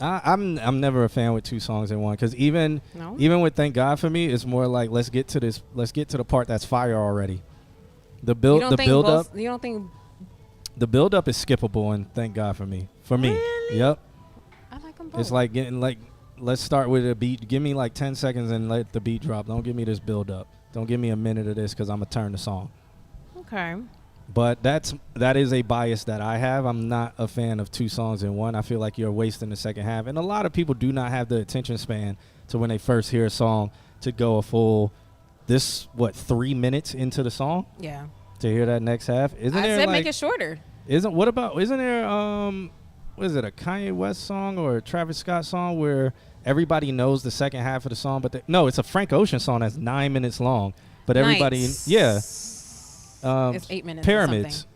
I'm never a fan with 2 songs in one, because even with Thank God for Me, it's more like let's get to the part that's fire already. The build up. You don't think the build up is skippable in Thank God for Me. For me. Really? Yep. I like them both. It's like getting let's start with a beat. Give me like 10 seconds and let the beat drop. Don't give me this build up. Don't give me a minute of this, because I'm gonna turn the song. Okay. But that is a bias that I have. I'm not a fan of 2 songs in one. I feel like you're wasting the second half. And a lot of people do not have the attention span to, when they first hear a song, to go a full 3 minutes into the song? Yeah. To hear that next half? I said make it shorter. Isn't there what is it, a Kanye West song or a Travis Scott song where everybody knows the second half of the song, but no, it's a Frank Ocean song that's 9 minutes long, but everybody Nights. It's 8 minutes. Pyramids.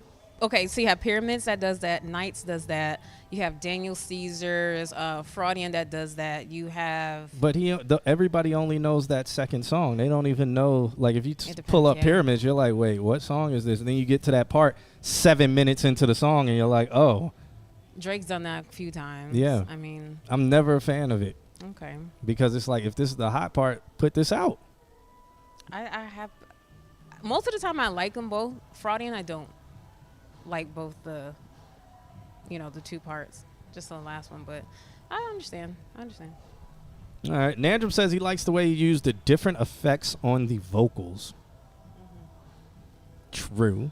Okay, so you have Pyramids that does that. Nights does that. You have Daniel Caesar's Fraudian that does that. You have. But everybody only knows that second song. They don't even know. Like if you pull up Pyramids, you're like, wait, what song is this? And then you get to that part 7 minutes into the song, and you're like, oh. Drake's done that a few times. Yeah. I mean. I'm never a fan of it. Okay. Because it's like, if this is the hot part, put this out. I have. Most of the time I like them both. Fraudian, I don't like both the 2 parts. Just the last one, but I understand. All right. Nandrum says he likes the way you use the different effects on the vocals. True.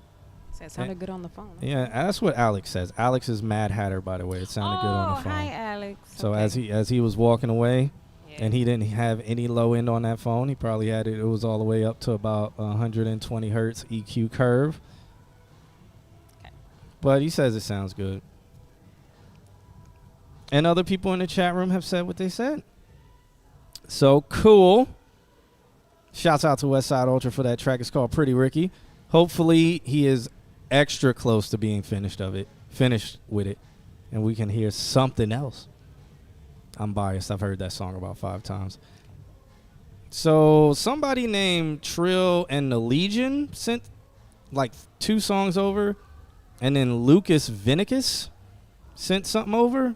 It sounded good on the phone. Yeah, that's what Alex says. Alex is Mad Hatter, by the way. It sounded good on the phone. Hi, Alex. So okay. as he was walking away, and he didn't have any low end on that phone, he probably had it. It was all the way up to about 120 hertz EQ curve. Okay. But he says it sounds good. And other people in the chat room have said what they said. So cool. Shouts out to Westside Ultra for that track. It's called Pretty Ricky. Hopefully he is extra close to being finished with it, and we can hear something else. I'm biased. I've heard that song about 5 times. So somebody named Trill and the Legion sent like 2 songs over, and then Lucas Vinicus sent something over.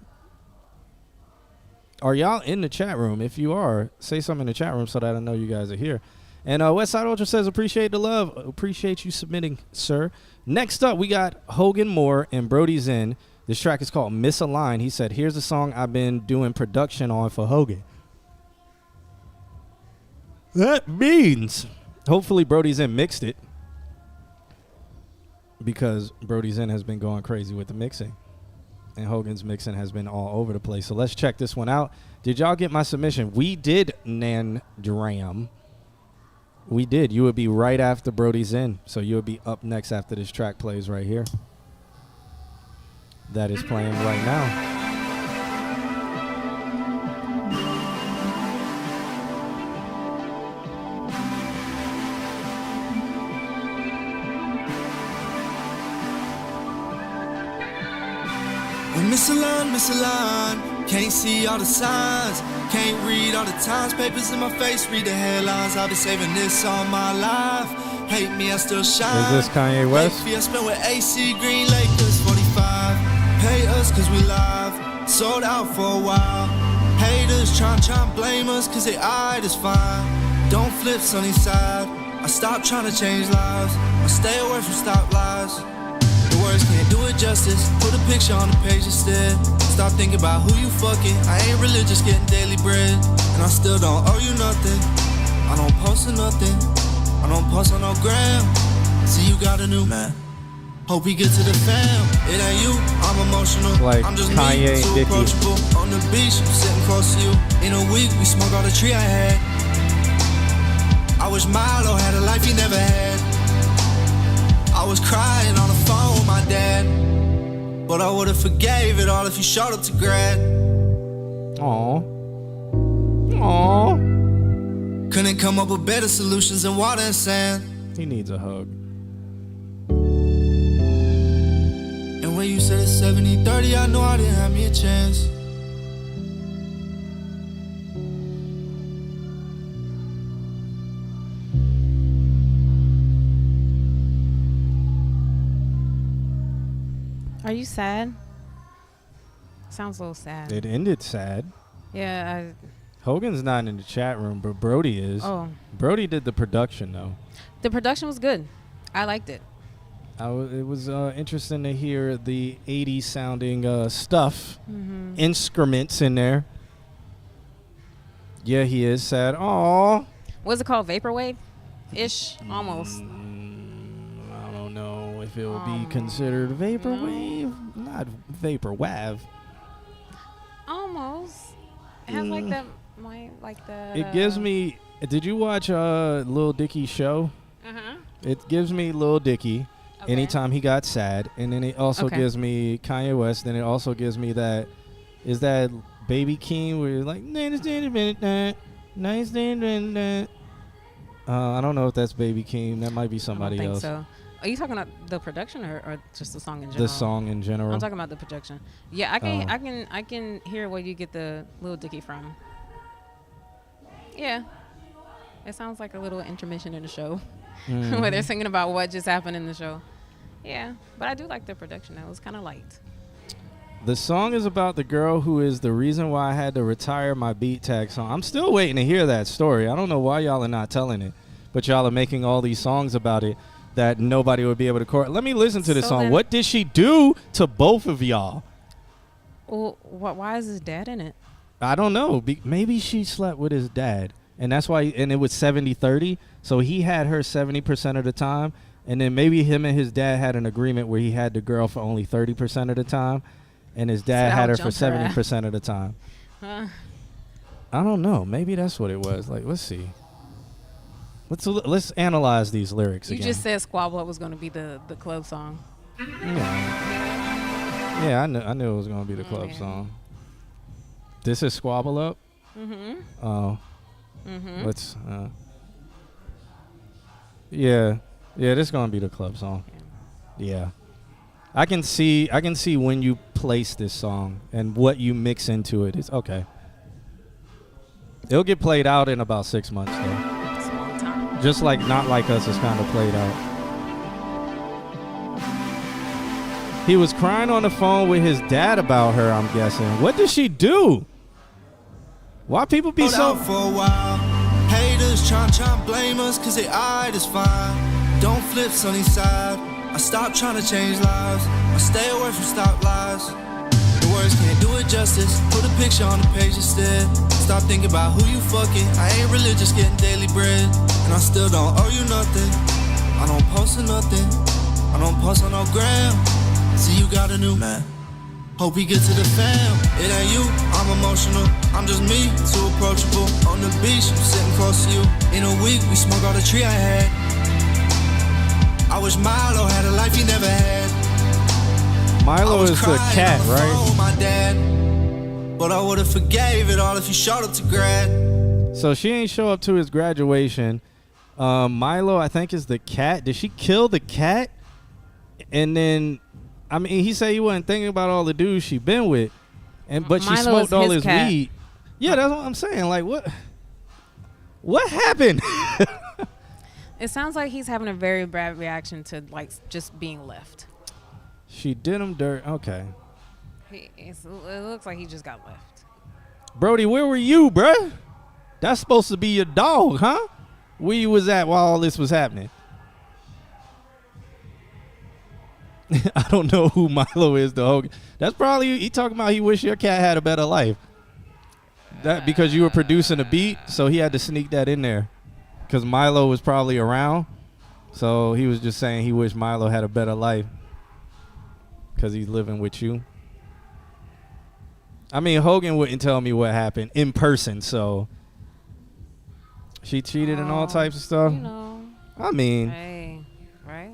Are y'all in the chat room? If you are, say something in the chat room so that I know you guys are here. And Westside Ultra says, appreciate the love. Appreciate you submitting, sir. Next up, we got Hogan Moore and Brody Zen. This track is called Misaligned. He said, here's a song I've been doing production on for Hogan. That means hopefully Brody Zen mixed it, because Brody Zen has been going crazy with the mixing. And Hogan's mixing has been all over the place. So let's check this one out. Did y'all get my submission? We did Nandram. We did. You would be right after Brody Zen. So you would be up next after this track plays right here. That is playing right now. We misaligned, can't see all the signs, can't read all the times, papers in my face, read the headlines. I've been saving this all my life. Hate me, I still shine. Is this Kanye West? Late fee I spent with AC, Green Lakers, 45. Pay us cause we live, sold out for a while. Haters tryna blame us cause they eyed is fine. Don't flip sunny side, I stopped trying to change lives. I stay away from stop lies. The words can't do it justice, put a picture on the page instead. Stop thinking about who you fucking, I ain't religious, getting daily bread. And I still don't owe you nothing, I don't post or nothing, I don't post on no gram. See you got a new man, hope we get to the fam. It ain't you, I'm emotional, Like I'm just Kanye me, and too Dickie. approachable. On the beach, sitting close to you. In a week, we smoke all the tree I had. I wish Milo had a life he never had. I was crying on the phone with my dad, but I would've forgave it all if you showed up to grad. Aw. Aw. Couldn't come up with better solutions than water and sand. He needs a hug. And when you said it's 70-30, I know I didn't have me a chance. Are you sad? Sounds a little sad. It ended sad. Yeah. Hogan's not in the chat room, but Brody is. Oh, Brody did the production, though. the production was good. I liked it. It was interesting to hear the 80s sounding stuff, Mm-hmm. instruments in there. Yeah, he is sad. Aw. What's it called? Vaporwave? Ish? Almost. I don't know if it will be considered vaporwave. Not vaporwave. Almost. It has like that, like the. It gives me. Did you watch Lil Dicky's show? Uh-huh. It gives me Lil Dicky Okay. anytime he got sad, and then it also Okay. gives me Kanye West. Then it also gives me that. Is that Baby King where you're like nice? I don't know if that's Baby King. That might be somebody I don't else. think so. Are you talking about the production or just the song in general? The song in general. I'm talking about the production. Yeah, I can hear where you get the Lil Dicky from. Yeah, it sounds like a little intermission in the show where they're singing about what just happened in the show. Yeah, but I do like the production. It was kind of light. The song is about the girl who is the reason why I had to retire my Beat Tag song. I'm still waiting to hear that story. I don't know why y'all are not telling it, but y'all are making all these songs about it that nobody would be able to court. Let me listen to this So song. then- What did she do to both of y'all? Well, why is his dad in it? I don't know. Maybe she slept with his dad, and that's why. And it was 70-30, so he had her 70% of the time, and then maybe him and his dad had an agreement where he had the girl for only 30% of the time, and his dad So had her I'll for jump her 70% of the time. Huh? I don't know. Maybe that's what it was. Like, let's see. Let's analyze these lyrics You again. just said Squabble Up was going to be the club song. Yeah, I knew it was gonna be the club Yeah. song. This is Squabble Up. Mm-hmm. Oh, Mm-hmm. let's. Yeah, this is gonna be the club song. Yeah, I can see when you place this song and what you mix into it. It's okay. It'll get played out in about 6 months though. It's a long time. Just like Not Like Us is kind of played out. He was crying on the phone with his dad about her, I'm guessing. What did she do? Why people be Hold so... out for a while. Haters tryna blame us cause they eyed is fine. Don't flip sunny side. I stopped trying to change lives. I stay away from stop lies. The words can't do it justice. Put a picture on the page instead. Stop thinking about who you fucking. I ain't religious, getting daily bread. And I still don't owe you nothing. I don't post or nothing. I don't post on no gram. See you got a new man. Hope we get to the fam. It ain't you, I'm emotional. I'm just me, too approachable. On the beach, sitting close to you. In a week, we smoke all the tree I had. I wish Milo had a life he never had. Milo is the cat, right? My dad, but I would've forgave it all if you showed up to grad. So she ain't show up to his graduation. Milo, I think, is the cat. Did she kill the cat? And then I mean, he said he wasn't thinking about all the dudes she been with, but she Milo smoked is all his his cat. weed. Yeah, that's what I'm saying. Like, what happened? It sounds like he's having a very bad reaction to like just being left. She did him dirt. Okay. It looks like he just got left. Brody, where were you, bruh? That's supposed to be your dog, huh? Where you was at while all this was happening? I don't know who Milo is, though. That's probably, he talking about he wish your cat had a better life. That because you were producing a beat, so he had to sneak that in there. Because Milo was probably around. So he was just saying he wished Milo had a better life. Because he's living with you. I mean, Hogan wouldn't tell me what happened in person, so she cheated and all types of stuff. You know. I mean, Hey, right?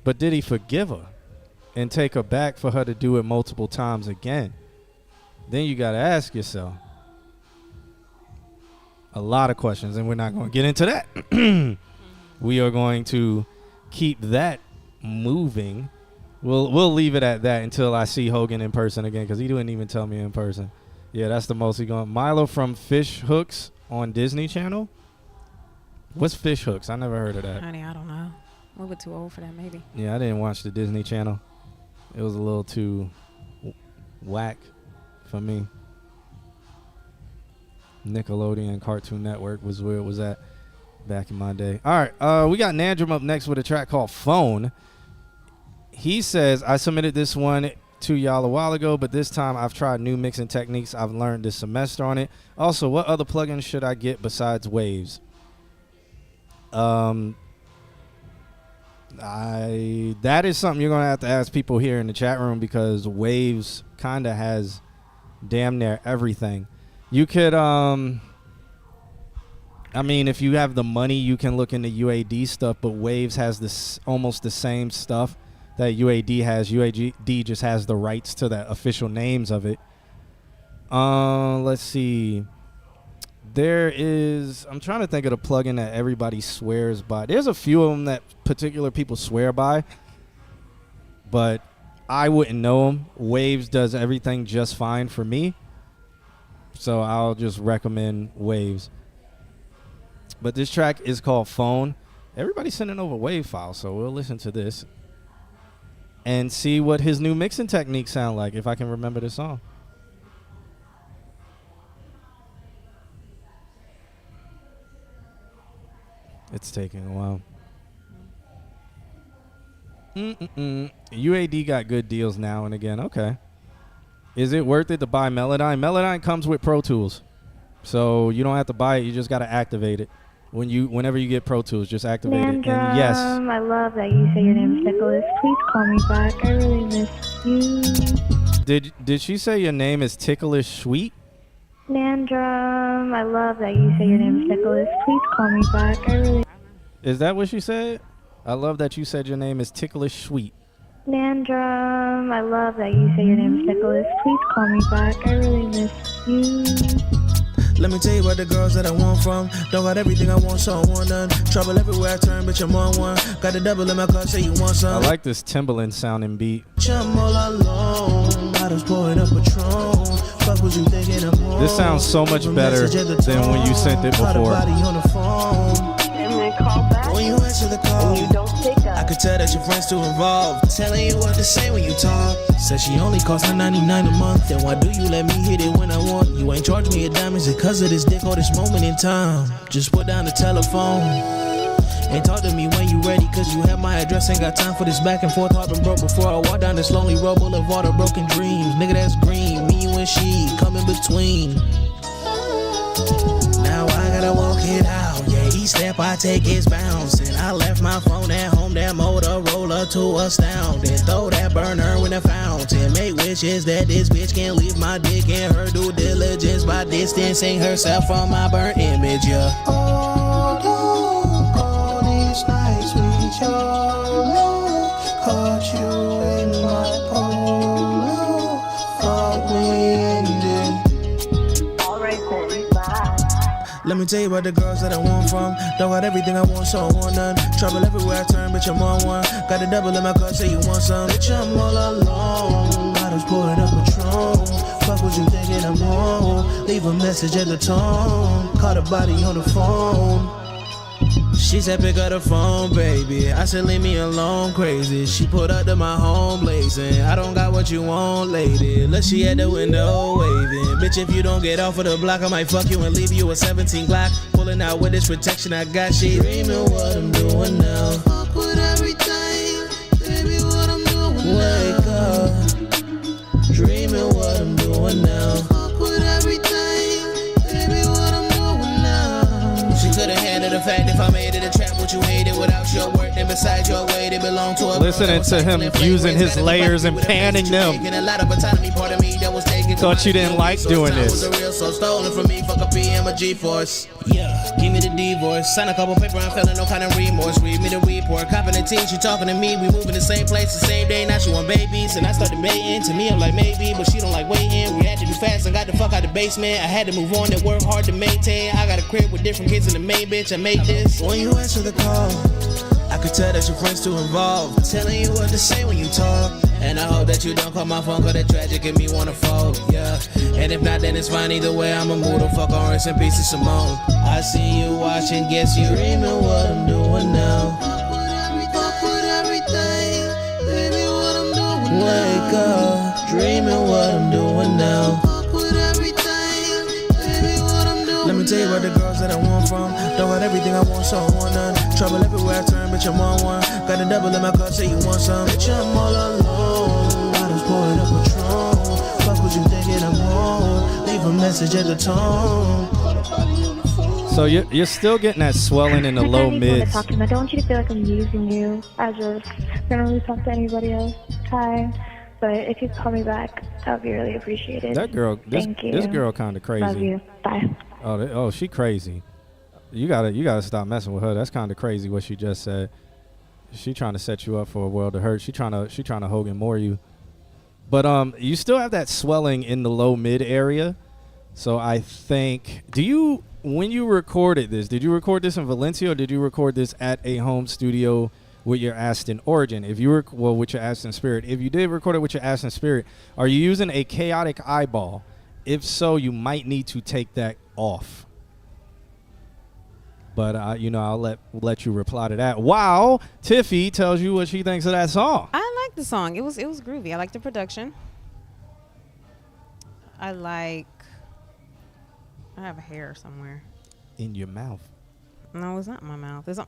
But did he forgive her and take her back for her to do it multiple times again? Then you got to ask yourself a lot of questions, and we're not going to get into that. We are going to keep that moving. We'll leave it at that until I see Hogan in person again, because he didn't even tell me in person. Yeah, that's the most he going. Milo from Fish Hooks on Disney Channel. What's Fish Hooks? I never heard of that. Honey, I don't know. A little bit too old for that, maybe. Yeah, I didn't watch the Disney Channel. It was a little too whack for me. Nickelodeon Cartoon Network was where it was at back in my day. All right, we got Nandrum up next with a track called Phone. He says, I submitted this one to y'all a while ago, but this time I've tried new mixing techniques I've learned this semester on it. Also, what other plugins should I get besides Waves? That is something you're going to have to ask people here in the chat room, because Waves kind of has damn near everything. You could, I mean, if you have the money, you can look into UAD stuff, but Waves has this almost the same stuff that UAD has. UAD just has the rights to the official names of it. Let's see. There is, I'm trying to think of the plugin that everybody swears by. There's a few of them that particular people swear by, but I wouldn't know them. Waves does everything just fine for me, so I'll just recommend Waves. But this track is called Phone. Everybody's sending over WAV files, so we'll listen to this and see what his new mixing techniques sound like, if I can remember the song. It's taking a while. UAD got good deals now and again. Okay. Is it worth it to buy Melodyne? Melodyne comes with Pro Tools, so you don't have to buy it. You just got to activate it. Whenever you get Pro Tools, just activate it. And yes. I love that you say your name is Nicholas. Please call me back. I really miss you. Did she say your name is Ticklish Sweet? Nandrum, I love that you say your name is Nicholas. Please call me back. I really. Is that what she said? I love that you said your name is Ticklish Sweet. Nandrum, I love that you say your name is Nicholas. Please call me back. I really miss you. Let me tell you about the girls that I want from. Don't got everything I want, so I want none. Trouble everywhere I turn, bitch, I'm on one. Got the double in my car, say you want some. I like this Timbaland sounding beat. I'm all alone. Bottles pouring up Patron. Fuck was you thinking I'm on? This sounds so much better than when you sent it before. On the phone. When you answer the call, You don't pick up. I could tell that your friends too involved. Telling you what to say when you talk. Said she only costs her $99 a month. Then why do you let me hit it when I want? You ain't charge me a dime, is it because of this dick or this moment in time? Just put down the telephone and talk to me when you ready, cause you have my address. Ain't got time for this back and forth. Heart been broke before I walk down this lonely road, boulevard of broken dreams. Nigga, that's green. Me, you, and she come in between. Now I gotta walk it out. Yeah, each step I take is bounce. And I left my phone at home, that Motorola to astound. And throw that burner in the fountain. Make wishes that this bitch can't leave my dick in her due diligence by distancing herself from my burnt image, yeah. All these nights with your love, caught you in my polo. Thought we ended. All right, then. Bye. Let Let me tell you about the girls that I want from. Don't got everything I want, so I want none. Trouble everywhere I turn, bitch, I'm on one. Got a double in my cup, say you want some. Bitch, I'm all alone. Bottles pouring up Patron. Fuck what you thinking I'm on. Leave a message at the tone. Call the body on the phone. She said pick up the phone, baby. I said leave me alone, crazy. She pulled up to my home blazing. I don't got what you want, lady. Look, she at the window waving. Bitch, if you don't get off of the block, I might fuck you and leave you a 17 Glock. Pulling out with this protection I got. She dreaming what I'm doing now. Fuck with everything, baby, what I'm doing now. Wake up, dreaming what I'm doing now. Fuck with everything, baby, what I'm doing now. She could've handled the fact if I made it a trap, what you hated without your work, then besides your way, they belong to a listening to him using his layers and panning them. Thought you didn't like doing this. So stolen from me, fuck a PM, a G-Force. Yeah, give me the divorce. Sign a couple paper, I'm feeling no kind of remorse. Read me the report, copping the tea, she talking to me. We moving the same place, the same day. Now she want babies, and I started baiting. To me, I'm like maybe, but she don't like waiting. We had to do fast and got the fuck out the basement. I had to move on, that work hard to maintain. I got a crib with different kids in the main bitch. I made this. When you answer the call, I could tell that your friends too involved. Telling you what to say when you talk. And I hope that you don't call my phone, cause that tragic and me wanna fold, yeah. And if not, then it's fine either way. I'ma move the fuck on, rest in peace of Simone. I see you watching, guess you dreaming what I'm doing now. Fuck with everything, baby, what I'm doing now. Wake up, dreaming what I'm doing now. Fuck with everything, baby, what I'm doing. Let me tell you about the girls that I want from. Don't got everything I want, so I want none. Trouble everywhere I turn, bitch, I'm on one. Got a double in my cup, say you want some. Bitch, I'm all alone. Bottles pouring up Patron. Fuck what you thinking I'm on. Leave a message at the tone. So you're still getting that swelling in the low mids. I don't want you to feel like I'm using you. I just don't really talk to anybody else. Hi. But if you call me back, that would be really appreciated. That girl, Thank you. this girl kind of crazy. Love you. Bye. Oh, she crazy. You gotta stop messing with her. That's kind of crazy what she just said. She trying to set you up for a world of hurt. She trying to Hogan Moore you. But you still have that swelling in the low mid area. So I think, when you recorded this, did you record this in Valencia or did you record this at a home studio with your Aston Origin? If you were, with your Aston Spirit. If you did record it with your Aston Spirit, are you using a chaotic eyeball? If so, you might need to take that off. But I'll let you reply to that. Wow, Tiffy tells you what she thinks of that song. I like the song. It was groovy. I like the production. I have a hair somewhere. In your mouth. No, it's not in my mouth. It's on.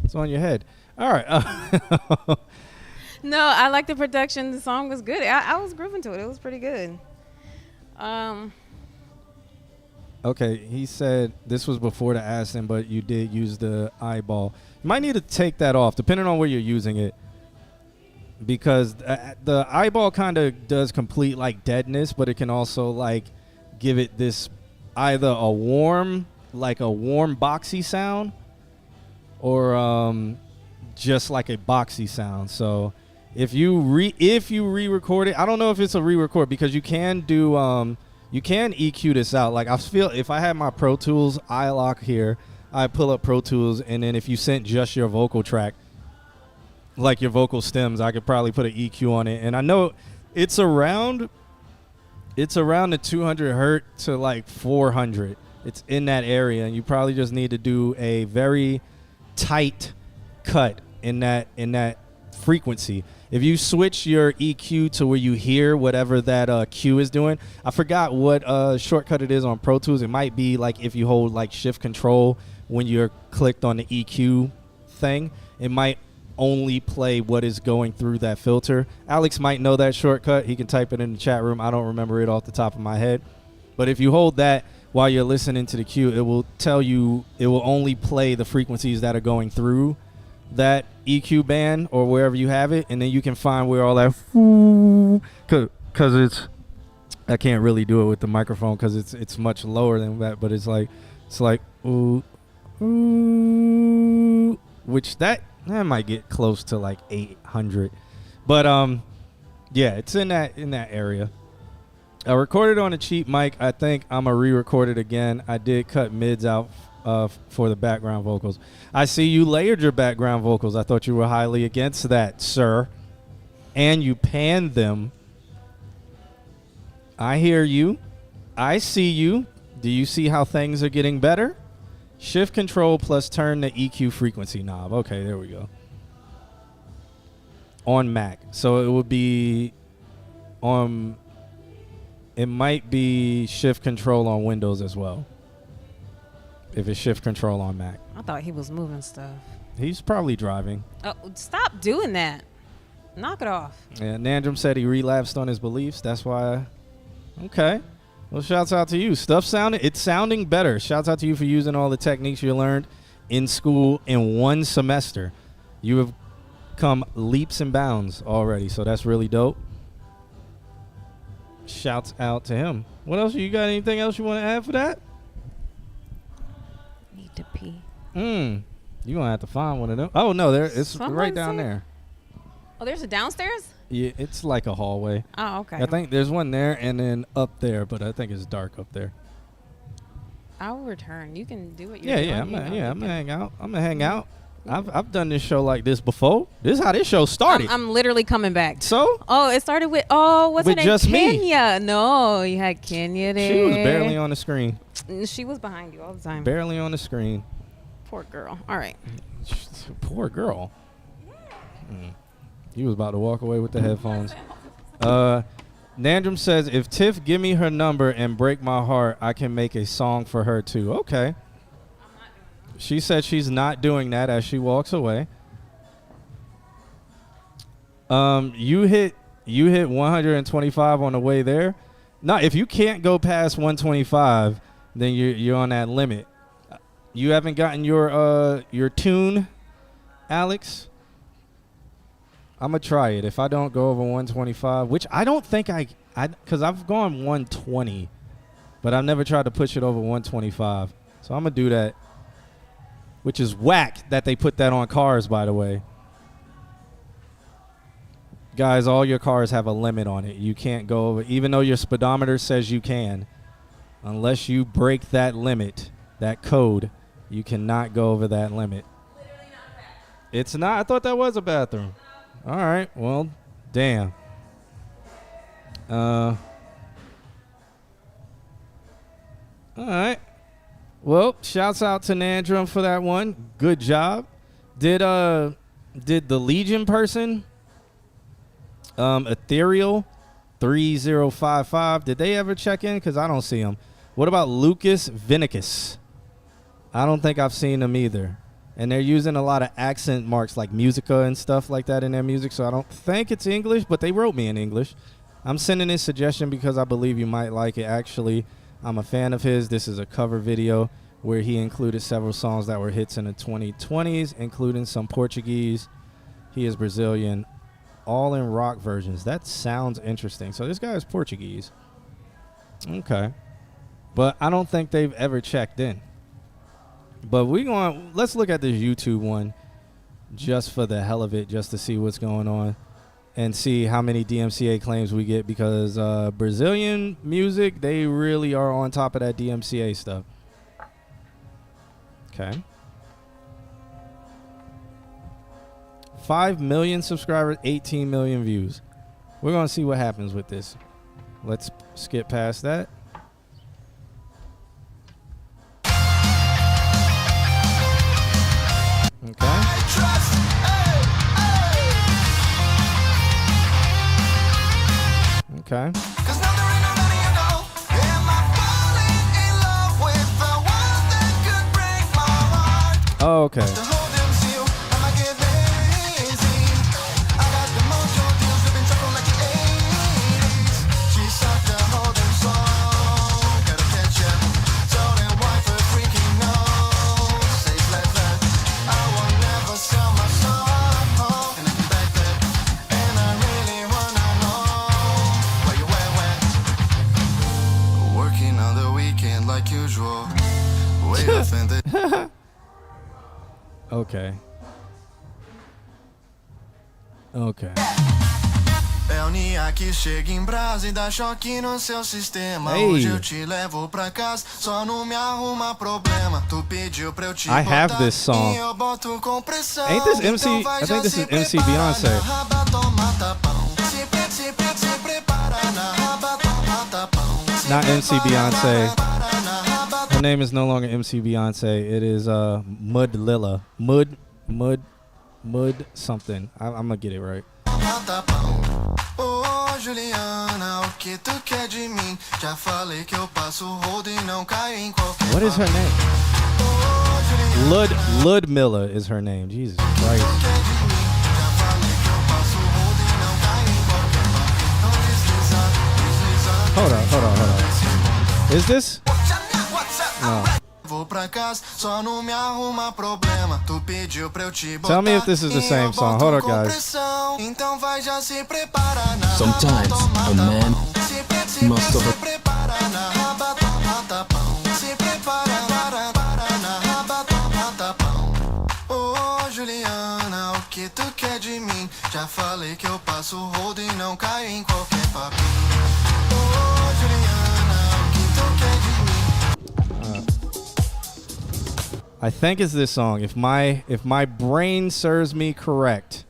It's on your head. All right. No, I like the production. The song was good. I was grooving to it. It was pretty good. Okay, he said this was before the Aston, but you did use the eyeball. You might need to take that off, depending on where you're using it, because the eyeball kind of does complete like deadness, but it can also like give it this either a warm boxy sound, or just like a boxy sound. So if you re-record it, I don't know if it's a re-record because you can do you can EQ this out. Like I feel if I had my Pro Tools iLock here, I pull up Pro Tools, and then if you sent just your vocal track, like your vocal stems, I could probably put an EQ on it. And I know it's around the 200 hertz to like 400. It's in that area, and you probably just need to do a very tight cut in that frequency. If you switch your EQ to where you hear whatever that Q is doing, I forgot what shortcut it is on Pro Tools. It might be like if you hold like Shift Control when you're clicked on the EQ thing, it might only play what is going through that filter. Alex might know that shortcut. He can type it in the chat room. I don't remember it off the top of my head. But if you hold that while you're listening to the cue, it will tell you, it will only play the frequencies that are going through that EQ band or wherever you have it, and then you can find where all that, because it's, I can't really do it with the microphone because it's much lower than that, but it's like ooh, which that might get close to like 800, but yeah, it's in that area. I recorded on a cheap mic. I think I'm going to re-record it again. I did cut mids out for the background vocals. I see you layered your background vocals. I thought you were highly against that, sir. And you panned them. I hear you. I see you. Do you see how things are getting better? Shift control plus turn the EQ frequency knob. Okay, there we go. On Mac. So it would be on... It might be shift control on Windows as well. If it's shift control on Mac. I thought he was moving stuff. He's probably driving. Oh, stop doing that. Knock it off. Yeah, Nandrum said he relapsed on his beliefs. That's why. Okay. Well, shouts out to you. It's sounding better. Shouts out to you for using all the techniques you learned in school in one semester. You have come leaps and bounds already, so that's really dope. Shouts out to him. What else? You got anything else you want to add for that? Need to pee. You're going to have to find one of them. Oh, no, it's Someone right down said- there. Oh, there's a downstairs? Yeah, it's like a hallway. Oh, okay. I think there's one there and then up there, but I think it's dark up there. I'll return. You can do what Yeah, you're yeah, doing. I'm gonna hang out. I'm gonna hang out. I've done this show like this before. This is how this show started. I'm literally coming back. So? Oh, it started with, what's her With name? just me. Kenya. No, you had Kenya there. She was barely on the screen. She was behind you all the time. Barely on the screen. Poor girl. All right. Poor girl. You was about to walk away with the headphones. Nandrum says, if Tiff give me her number and break my heart, I can make a song for her too. Okay. She said she's not doing that as she walks away. You hit 125 on the way there. No, if you can't go past 125, then you're on that limit. You haven't gotten your tune, Alex? I'm going to try it. If I don't go over 125, which I don't think because I've gone 120, but I've never tried to push it over 125. So I'm going to do that, which is whack that they put that on cars, by the way. Guys, all your cars have a limit on it. You can't go over, even though your speedometer says you can. Unless you break that limit, that code, you cannot go over that limit. It's not. I thought that was a bathroom. All right. Well, damn. All right. Well, shouts out to Nandrum for that one. Good job. Did the Legion person, Ethereal 3055, did they ever check in? Because I don't see them. What about Lucas Vinicus? I don't think I've seen them either. And they're using a lot of accent marks like Musica and stuff like that in their music, so I don't think it's English, but they wrote me in English. I'm sending this suggestion because I believe you might like it. Actually, I'm a fan of his. This is a cover video where he included several songs that were hits in the 2020s, including some Portuguese. He is Brazilian, all in rock versions. That sounds interesting. So this guy is Portuguese. Okay. But I don't think they've ever checked in. But let's look at this YouTube one just for the hell of it, just to see what's going on and see how many DMCA claims we get, because Brazilian music, they really are on top of that DMCA stuff. Okay. 5 million subscribers, 18 million views. We're going to see what happens with this. Let's skip past that. Okay. Okay. Oh, okay. Okay. Okay. É o Nia que chega em brasa e dá choque no seu sistema. Hey. Hoje eu te levo pra casa, só não me arruma problema. Tu pediu pra eu te I have botar this song. e eu boto com pressão. Ain't this MC? Então vai I think já this se is MC preparar Beyonce. na raba, toma tapão. Se prepara na raba, toma tapão. Not MC Beyonce. Her name is no longer MC Beyonce. It is Mud Lilla. Mud something. I'm gonna get it right. Ô Juliana, o que tu quer de mim? Já falei que eu passo o rodo e não caio em qualquer. What is her name? Ludmilla is her name. Jesus Christ. Hold on. Is this? No. Vou pra casa, só não me arruma problema. Tu pediu pra eu te botar. Tell me if this is the same song. Hold on, guys. Então vai já se prepara na Sometimes a man must se prepara na raba, toma tapão. Se prepara na raba, toma tapão. Ô Juliana, o que tu quer de mim? Já falei que eu passo o rodo e não caio em qualquer papinho. Ô Juliana, o que tu quer de mim? I think it's this song. If my brain serves me correct.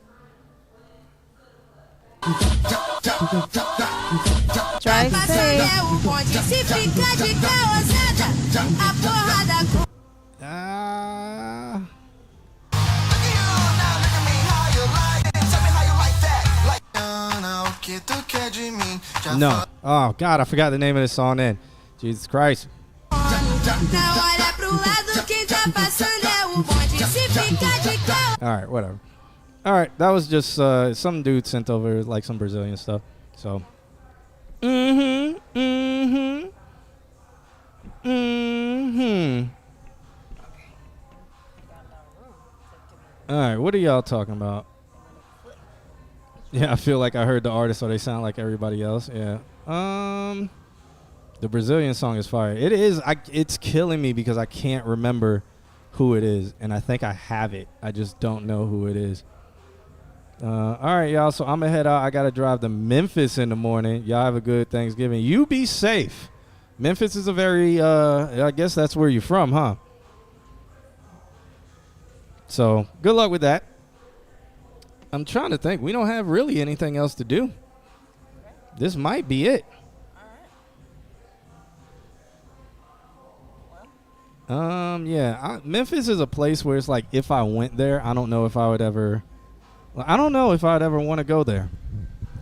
Try to say. No. Oh God, I forgot the name of the song. Then, Jesus Christ. All right, whatever. All right, that was just some dude sent over like some Brazilian stuff. So. All right, what are y'all talking about? Yeah, I feel like I heard the artist, so they sound like everybody else. Yeah. The Brazilian song is fire. It is. It's killing me because I can't remember who it is, and I think I have it. I just don't know who it is. All right, y'all. So I'm gonna head out. I gotta drive to Memphis in the morning. Y'all have a good Thanksgiving. You be safe. Memphis is a very. I guess that's where you're from, huh? So good luck with that. I'm trying to think. We don't have really anything else to do. This might be it. Yeah. Memphis is a place where it's like if I went there, I don't know if I would ever. I don't know if I'd ever want to go there.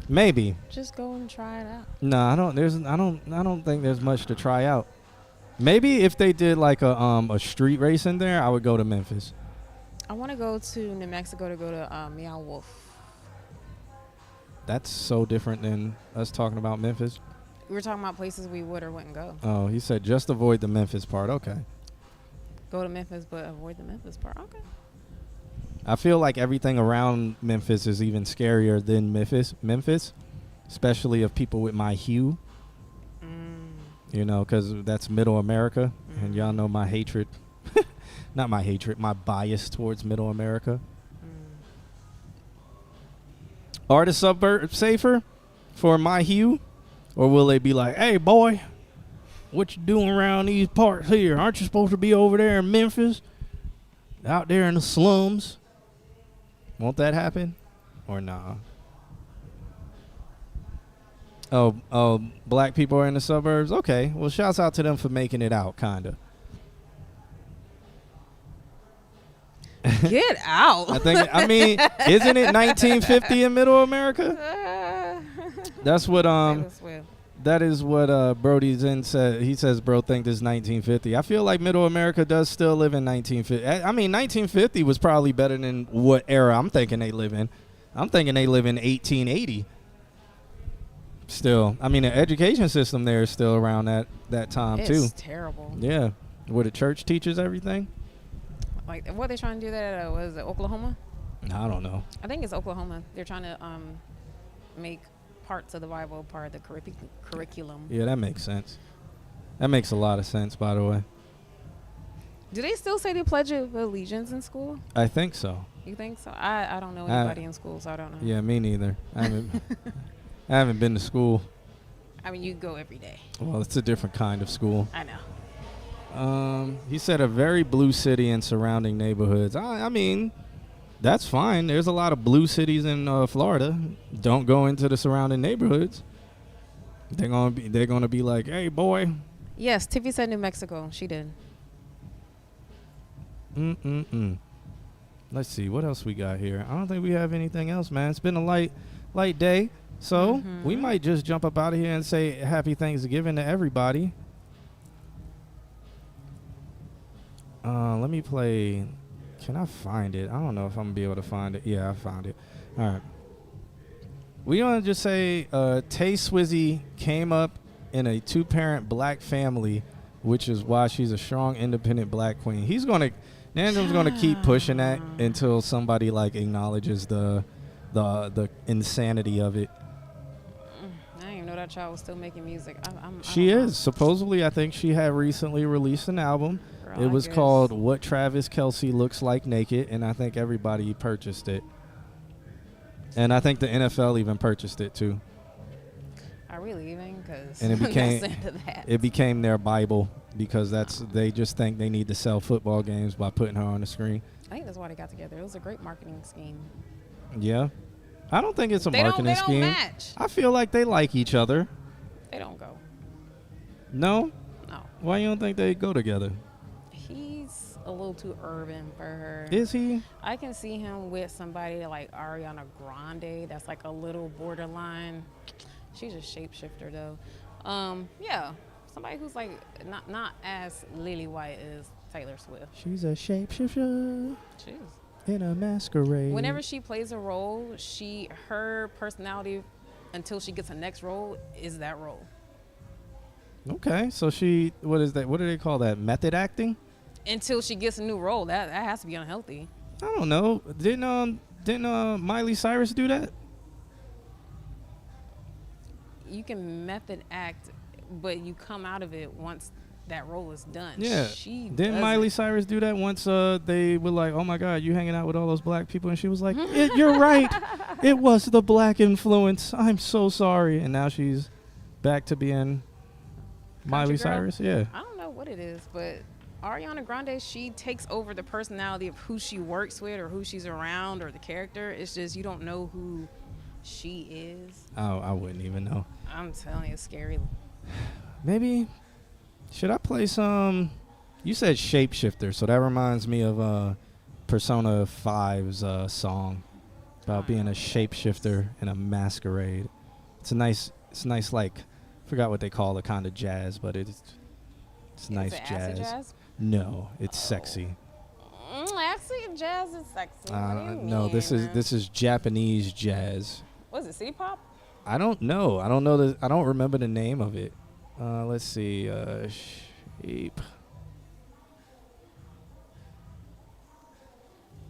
Maybe. Just go and try it out. No, I don't. I don't think there's much to try out. Maybe if they did like a street race in there, I would go to Memphis. I want to go to New Mexico to go to Meow Wolf. That's so different than us talking about Memphis. We were talking about places we would or wouldn't go. Oh, he said just avoid the Memphis part. Okay. Go to Memphis, but avoid the Memphis part. Okay. I feel like everything around Memphis is even scarier than Memphis, especially of people with my hue. You know, because that's Middle America, and y'all know my hatred. Not my hatred, my bias towards Middle America. Are the suburbs safer for my hue? Or will they be like, hey, boy, what you doing around these parts here? Aren't you supposed to be over there in Memphis? Out there in the slums? Won't that happen? Or nah? Oh, black people are in the suburbs? Okay. Well, shouts out to them for making it out, kind of. Get out. I mean, isn't it 1950 in Middle America? That's what that is what Brody Zen said. He says bro think this is 1950. I feel like Middle America does still live in 1950. I mean 1950 was probably better than what era I'm thinking they live in. I'm thinking they live in 1880. Still, I mean the education system there is still around that time too. It's terrible. Yeah, where the church teaches everything. Like, what are they trying to do that at, what is it, Oklahoma? I don't know. I think it's Oklahoma. They're trying to make parts of the Bible part of the curriculum. Yeah, that makes sense. That makes a lot of sense, by the way. Do they still say the Pledge of Allegiance in school? I think so. You think so? I don't know anybody in school, so I don't know. Yeah, me neither. I mean, I haven't been to school. I mean, you go every day. Well, it's a different kind of school. I know. He said a very blue city and surrounding neighborhoods. I mean, that's fine. There's a lot of blue cities in Florida. Don't go into the surrounding neighborhoods. They're gonna be like, hey, boy. Yes, Tiffy said New Mexico. She did. Let's see what else we got here. I don't think we have anything else, man. It's been a light day, so we might just jump up out of here and say Happy Thanksgiving to everybody. Let me play. Can I find it? I don't know if I'm gonna be able to find it. Yeah, I found it. All right. We gonna just say Tay Swizzy came up in a 2-parent black family, which is why she's a strong, independent black queen. Nandom's gonna keep pushing that until somebody like acknowledges the insanity of it. I didn't even know that child was still making music. She is. Supposedly, I think she had recently released an album. It was called What Travis Kelce Looks Like Naked, and I think everybody purchased it. And I think the NFL even purchased it too. Are we leaving? Because and it became their Bible because they just think they need to sell football games by putting her on the screen. I think that's why they got together. It was a great marketing scheme. Yeah, I don't think it's a They marketing don't scheme. match. I feel like they like each other. They don't go. No. No. Why you don't think they go together? He's a little too urban for her. Is he? I can see him with somebody like Ariana Grande. That's like a little borderline. She's a shapeshifter though. Yeah, somebody who's like not as lily white as Taylor Swift. She's a shapeshifter. She is. In a masquerade. Whenever she plays a role, her personality until she gets a next role is that role. Okay, so what is that? What do they call that? Method acting? Until she gets a new role, that has to be unhealthy. I don't know. Didn't Miley Cyrus do that? You can method act, but you come out of it once that role is done. Yeah. Didn't Miley Cyrus do that once? They were like, "Oh my God, you hanging out with all those black people," and she was like, "You're right. It was the black influence. I'm so sorry." And now she's back to being Miley Cyrus. Yeah. I don't know what it is, but Ariana Grande, she takes over the personality of who she works with or who she's around or the character. It's just you don't know who she is. Oh, I wouldn't even know. I'm telling you, it's scary. Maybe should I play some? You said shapeshifter, so that reminds me of Persona 5's song about being a shapeshifter in a masquerade. It's nice like forgot what they call the kind of jazz, but it's nice jazz. Acid jazz. No, it's sexy. Acid jazz is sexy. What do you mean? No, this is Japanese jazz. Was it city pop? I don't know. I don't remember the name of it. Let's see. Shape.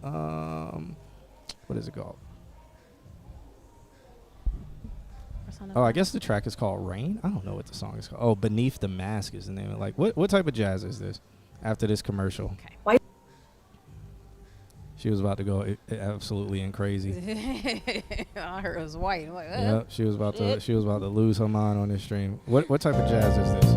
What is it called? Oh, I guess the track is called Rain. I don't know what the song is called. Oh, Beneath the Mask is the name of it. Like, what type of jazz is this? After this commercial. Okay. Why? She was about to go absolutely and crazy. I heard it was white. I'm like, Yep, she was about to lose her mind on this stream. What type of jazz is this?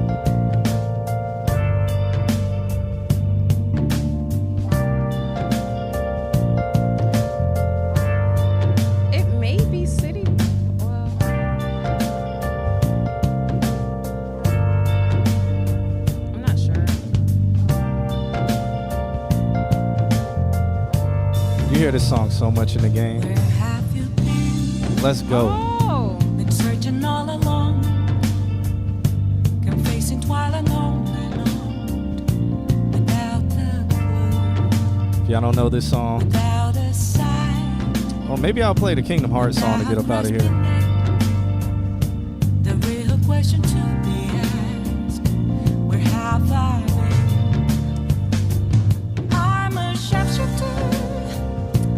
It may be city. Well, I'm not sure. You hear this song so much in the game. Let's go. Oh. Been searching all along, confessing twilight on and on, without the clue, If y'all don't know this song, without a sign. well, maybe I'll play the Kingdom Hearts song to get up out of here. The real question to be asked, where have I been? I'm a shapeshifter.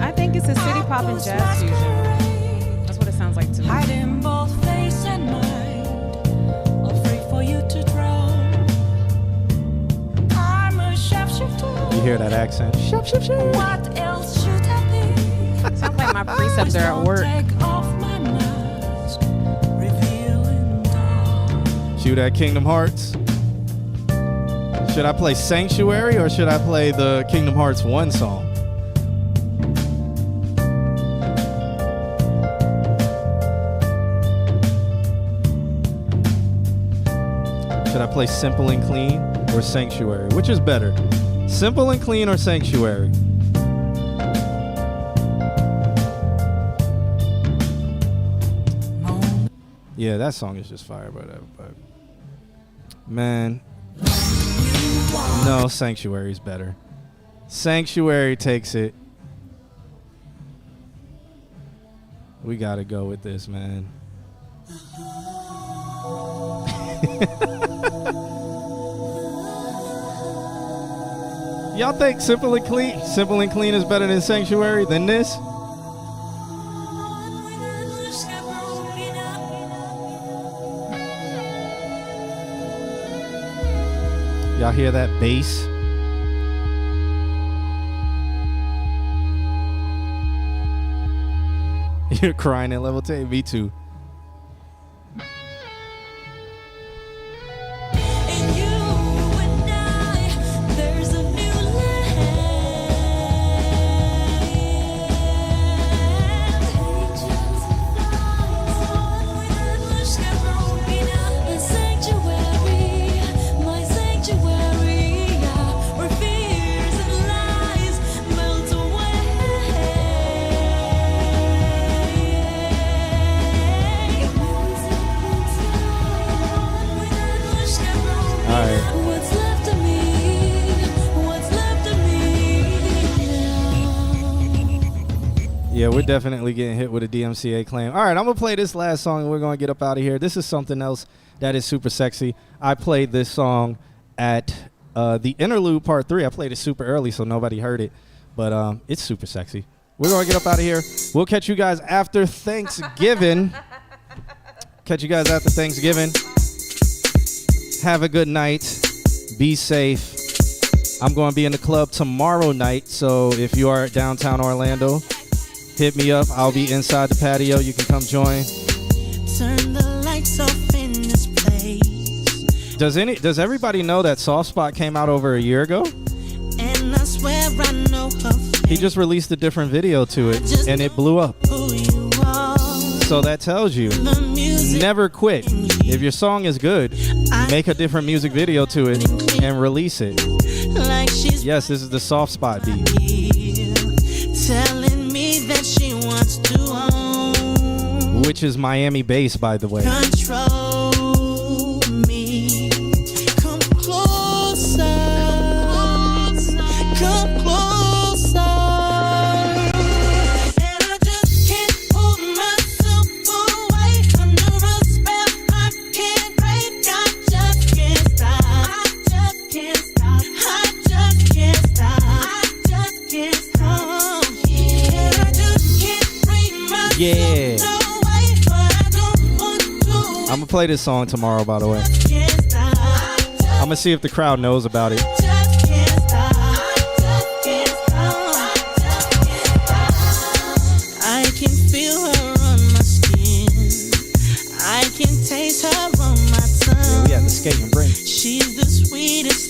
I think it's a city pop and jazz fusion. That's what it sounds like to me. Hiding both face and mind, all free for you to draw. I'm a shapeshifter. You hear that accent? What else should I be? Sounds like my preceptor at work. Take off my mask, Cue that Kingdom Hearts. Should I play Sanctuary or should I play the Kingdom Hearts 1 song? Should I play Simple and Clean or Sanctuary? Which is better? Simple and Clean or Sanctuary? Yeah, that song is just fire, but man, no, Sanctuary is better. Sanctuary takes it. We gotta go with this, man. Y'all think Simple and Clean is better than Sanctuary than this? Y'all hear that bass? You're crying at level 10. Me too. Yeah, we're definitely getting hit with a DMCA claim. All right, I'm going to play this last song and we're going to get up out of here. This is something else that is super sexy. I played this song at the interlude part 3. I played it super early so nobody heard it, but it's super sexy. We're going to get up out of here. We'll catch you guys after Thanksgiving. Have a good night. Be safe. I'm going to be in the club tomorrow night, so if you are at downtown Orlando, hit me up. I'll be inside the patio. You can come join. Turn the lights off in this place. Does everybody know that Soft Spot came out over a year ago? And I swear I know her face. He just released a different video to it, and it blew up. Who you are. So that tells you, never quit. If your song is good, make a different music video to it and release it. Like she's yes, this is the Soft Spot beat. Telling me that she wants to own. Which is Miami bass, by the way. Control me. Come closer. Come closer. And I just can't hold myself away. Under a spell I can't break. I just can't stop. I just can't stop. I just can't stop. I just can't stop. And I just can't bring myself Yeah. away. But I don't want to. I'm going to play this song tomorrow, by the way. Can't stop. I'm going to see if the crowd knows about it. Just can't stop. Just can't stop. I can feel her on my skin. I can taste her on my tongue. We had to skate and bring. She's the sweetest